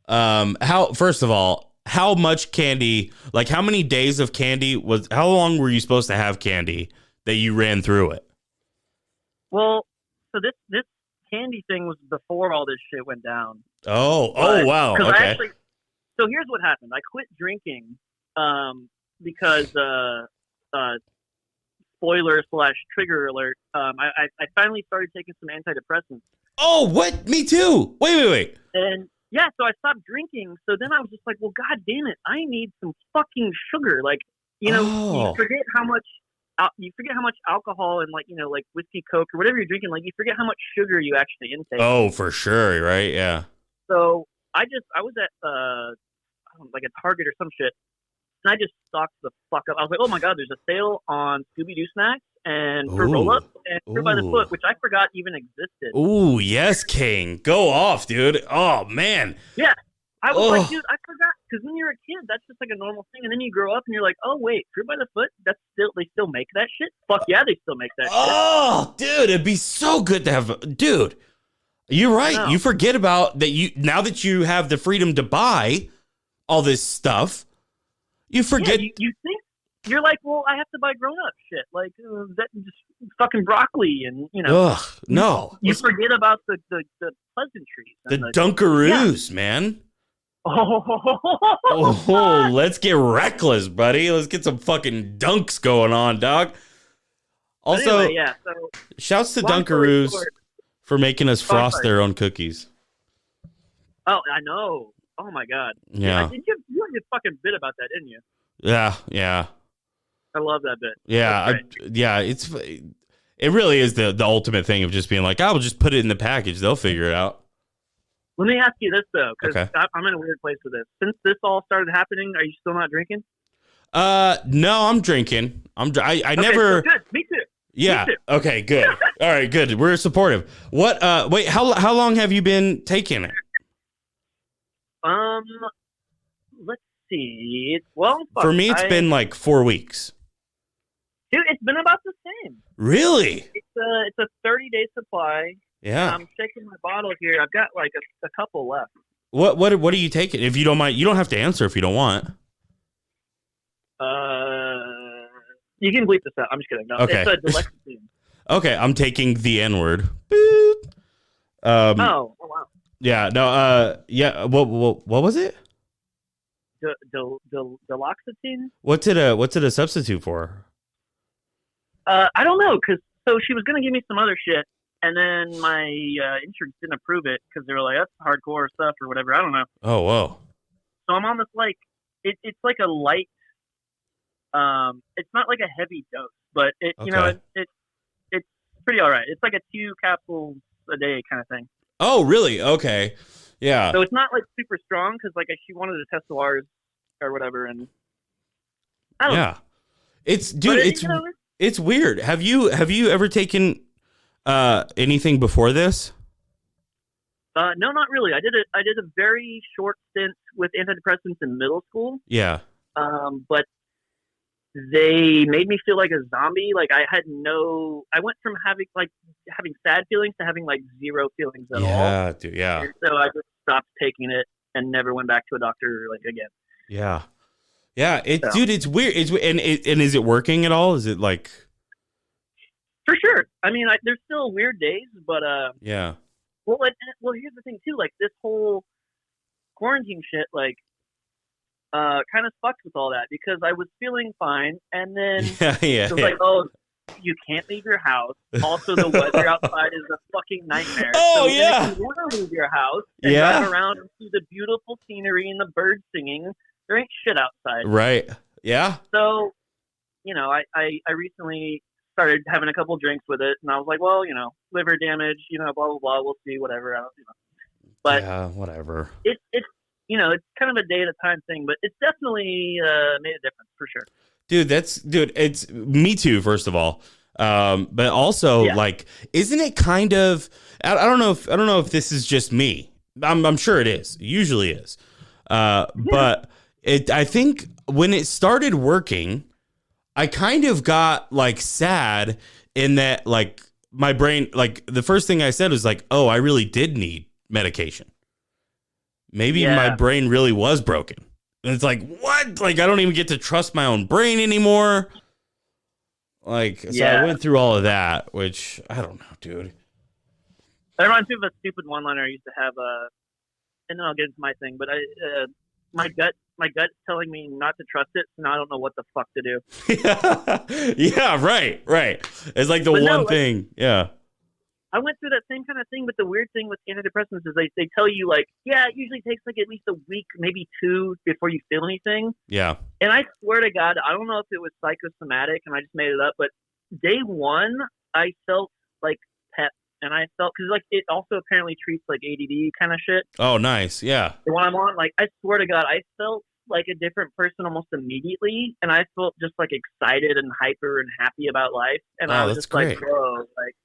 First of all, how much candy? Like, how many days of candy how long were you supposed to have candy that you ran through it? Well, so this candy thing was before all this shit went down. Oh, wow. Okay. So here's what happened. I quit drinking because spoiler / trigger alert. I finally started taking some antidepressants. Oh, what? Me too. Wait. And yeah, so I stopped drinking. So then I was just like, well, god damn it, I need some fucking sugar. Like, you forget how much alcohol and like whiskey, Coke or whatever you're drinking. Like you forget how much sugar you actually intake. Oh, for sure, right? Yeah. So I was at like a Target or some shit, and I just stocked the fuck up. I was like, oh my god, there's a sale on Scooby-Doo snacks and fruit roll-ups and fruit by the foot, which I forgot even existed. Ooh, yes, King. Go off, dude. Oh, man. Yeah. I was like, dude, I forgot. Because when you're a kid, that's just like a normal thing. And then you grow up and you're like, oh, wait, fruit by the foot? They still make that shit? Fuck yeah, they still make that shit. Oh, dude, it'd be so good to have. Dude, you're right. You forget about that. Now that you have the freedom to buy all this stuff, You forget. You think you're like, well, I have to buy grown up shit like that, just fucking broccoli, and Ugh, no. You forget about the pleasantries, The and Dunkaroos, man. Oh, let's get reckless, buddy. Let's get some fucking dunks going on, dog. Also, anyway, yeah. So shouts to long story Dunkaroos short- for making us frost sorry. their own cookies. Oh, I know. Oh my god. Yeah. You had a fucking bit about that, didn't you? Yeah. I love that bit. Yeah, it really is the ultimate thing of just being like, I will just put it in the package. They'll figure it out. Let me ask you this though, because Okay. I'm in a weird place with this. Since this all started happening, are you still not drinking? No, I'm drinking. I Okay, never. so good. Me too. Yeah. Me too. Okay. Good. All right. Good. We're supportive. What? Wait. How long have you been taking it? Let's see. Fuck, For me, it's been like 4 weeks. Dude, it's been about the same. Really? It's a 30-day supply. Yeah. I'm checking my bottle here. I've got like a couple left. What are you taking? If you don't mind, you don't have to answer if you don't want. You can bleep this out. I'm just kidding. No, Okay. It's a Delexitine. Okay, I'm taking the N-word. Oh wow. Yeah. No. Yeah. What was it? Deloxetine? What's it a substitute for? I don't know, so she was gonna give me some other shit, and then my insurance didn't approve it because they were like, that's hardcore stuff or whatever. I don't know. Oh, whoa. So I'm on this like it's like a light. It's not like a heavy dose, but it's pretty all right. It's like a 2 capsules a day kind of thing. Oh, really? Okay. Yeah. So it's not like super strong because like she wanted to test the waters or whatever, and I don't know. Yeah. It's weird. Have you ever taken anything before this? No, not really. I did a very short stint with antidepressants in middle school. Yeah. But they made me feel like a zombie. Like I went from having sad feelings to having like zero feelings at all. Yeah, dude. Yeah. And so I just stopped taking it and never went back to a doctor like again. Yeah. Yeah. Dude, it's weird. And is it working at all? Is it like? For sure. I mean, there's still weird days, but yeah. Well, here's the thing too. Like this whole quarantine shit, like, kind of fucked with all that because I was feeling fine, and then it was like, oh, you can't leave your house. Also, the weather outside is a fucking nightmare. Oh, so yeah. if you want to leave your house and drive around and see the beautiful scenery and the birds singing, there ain't shit outside. Right. Yeah. So, I recently started having a couple drinks with it, and I was like, well, liver damage, blah blah blah. We'll see, whatever. But yeah, whatever. It's it's kind of a day at a time thing, but it's definitely made a difference for sure. Dude, it's me too. First of all, but also like, isn't it kind of? I don't know if this is just me. I'm sure it is. It usually is. But I think when it started working, I kind of got like sad in that like my brain, like the first thing I said was like, oh, I really did need medication. Maybe my brain really was broken. And it's like, what? Like, I don't even get to trust my own brain anymore. Like, so I went through all of that, which I don't know, dude. That reminds me of a stupid one-liner I used to have, and then I'll get into my thing, but my gut's telling me not to trust it, so now I don't know what the fuck to do. Yeah, right. It's like the thing. Yeah. I went through that same kind of thing, but the weird thing with antidepressants is they tell you, like, yeah, it usually takes like at least a week, maybe 2 before you feel anything. Yeah. And I swear to God, I don't know if it was psychosomatic and I just made it up, but day 1, I felt like pep. And I felt, because like it also apparently treats like ADD kind of shit. Oh, nice. Yeah. And when I'm on, like, I swear to God, I felt like a different person almost immediately. And I felt just like excited and hyper and happy about life. And I was just great. like, whoa, like,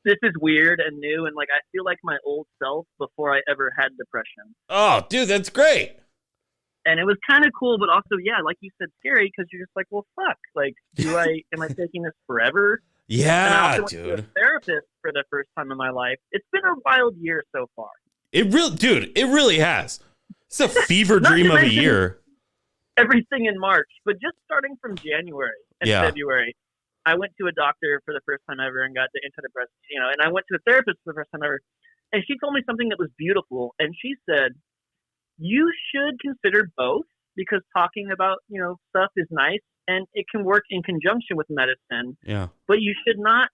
this is weird and new, and like I feel like my old self before I ever had depression. Oh, dude, that's great. And it was kind of cool, but also, yeah, like you said, scary because you're just like, well, fuck. Like, am I taking this forever? Yeah, and I also dude. went to a therapist for the first time in my life. It's been a wild year so far. It really has. It's a fever dream of a year. everything in March, but just starting from January and February, I went to a doctor for the first time ever and got the antidepressants, and I went to a therapist for the first time ever, and she told me something that was beautiful, and she said, you should consider both because talking about, stuff is nice and it can work in conjunction with medicine. Yeah. But you should not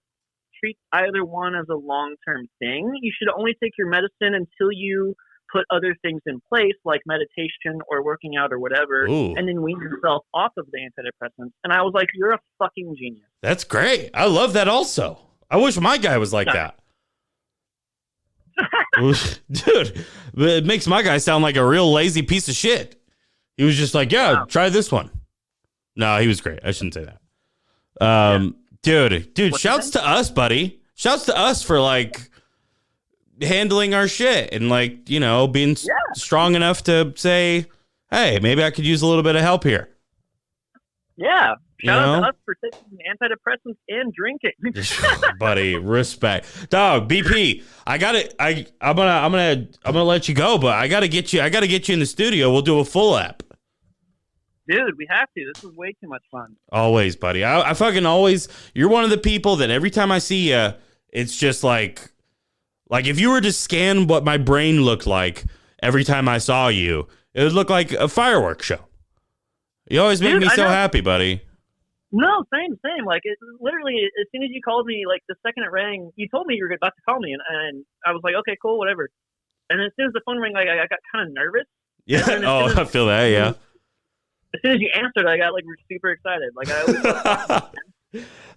treat either one as a long-term thing. You should only take your medicine until you put other things in place like meditation or working out or whatever, and then wean yourself off of the antidepressants. And I was like, you're a fucking genius. That's great. I love that also. I wish my guy was like that. Dude, it makes my guy sound like a real lazy piece of shit. He was just like, try this one. No, he was great. I shouldn't say that. Dude, shouts to us, buddy. Shouts to us for like handling our shit and like, being strong enough to say, hey, maybe I could use a little bit of help here. Yeah. Shout out to us for taking antidepressants and drinking. Buddy, respect. Dog, BP, I'm gonna let you go, but I gotta get you in the studio. We'll do a full app. Dude, we have to. This is way too much fun. Always, buddy. I fucking always, you're one of the people that every time I see you, it's just like if you were to scan what my brain looked like every time I saw you, it would look like a fireworks show. You always make me so happy, buddy. No, same. Like, it literally, as soon as you called me, like, the second it rang, you told me you were about to call me, and I was like, okay, cool, whatever. And then as soon as the phone rang, like, I got kind of nervous. Yeah, I feel that, yeah. As soon as you answered, I got, like, super excited. Like, I always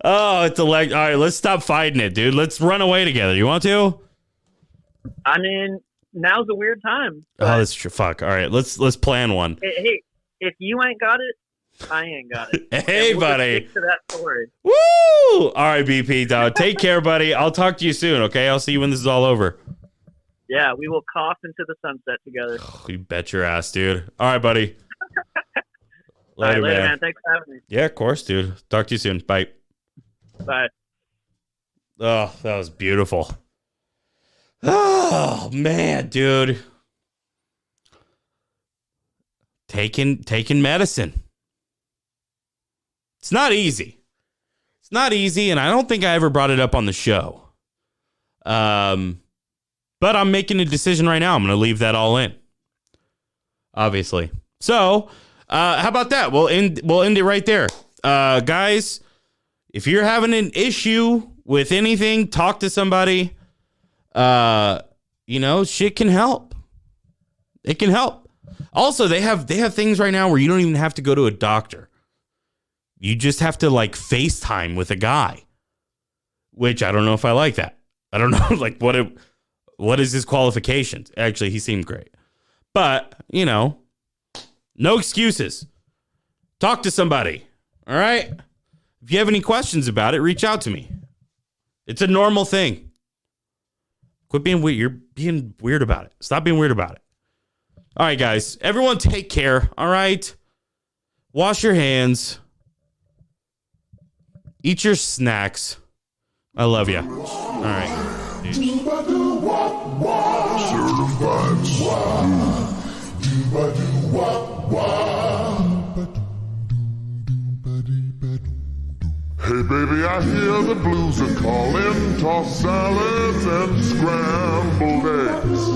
Oh, it's all right, let's stop fighting it, dude. Let's run away together. You want to? I mean, now's a weird time. Oh, that's true. Fuck. All right, let's plan one. Hey, if you ain't got it, I ain't got it. Hey, buddy. Stick to that story. Woo! All right, BP, dog. Take care, buddy. I'll talk to you soon, okay? I'll see you when this is all over. Yeah, we will cough into the sunset together. Oh, you bet your ass, dude. All right, buddy. Later, man. Thanks for having me. Yeah, of course, dude. Talk to you soon. Bye. Bye. Oh, that was beautiful. Oh, man, dude. Taking medicine. It's not easy. It's not easy, and I don't think I ever brought it up on the show. But I'm making a decision right now. I'm going to leave that all in. Obviously. So, how about that? We'll end it right there. Guys, if you're having an issue with anything, talk to somebody. Shit can help. It can help. Also, they have things right now where you don't even have to go to a doctor. You just have to like FaceTime with a guy, which I don't know if I like that. I don't know like what is his qualifications. Actually, he seemed great, but no excuses. Talk to somebody. All right. If you have any questions about it, reach out to me. It's a normal thing. Quit being weird. You're being weird about it. Stop being weird about it. All right, guys. Everyone take care. All right. Wash your hands. Eat your snacks. I love you. All right. Dude. Hey baby, I hear the blues are calling. Toss salads and scrambled eggs.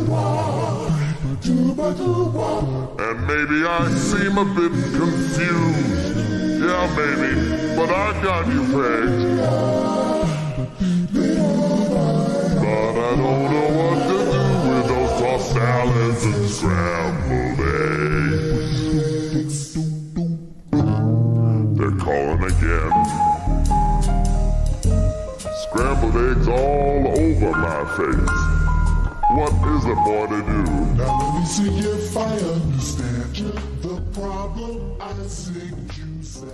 And maybe I seem a bit confused. Yeah, maybe, but I got you pegged. But I don't know what to do with those tossed salads and scrambled eggs. They're calling again. Scrambled eggs all over my face. What is a boy to do? Now let me see if I understand the problem I think you said.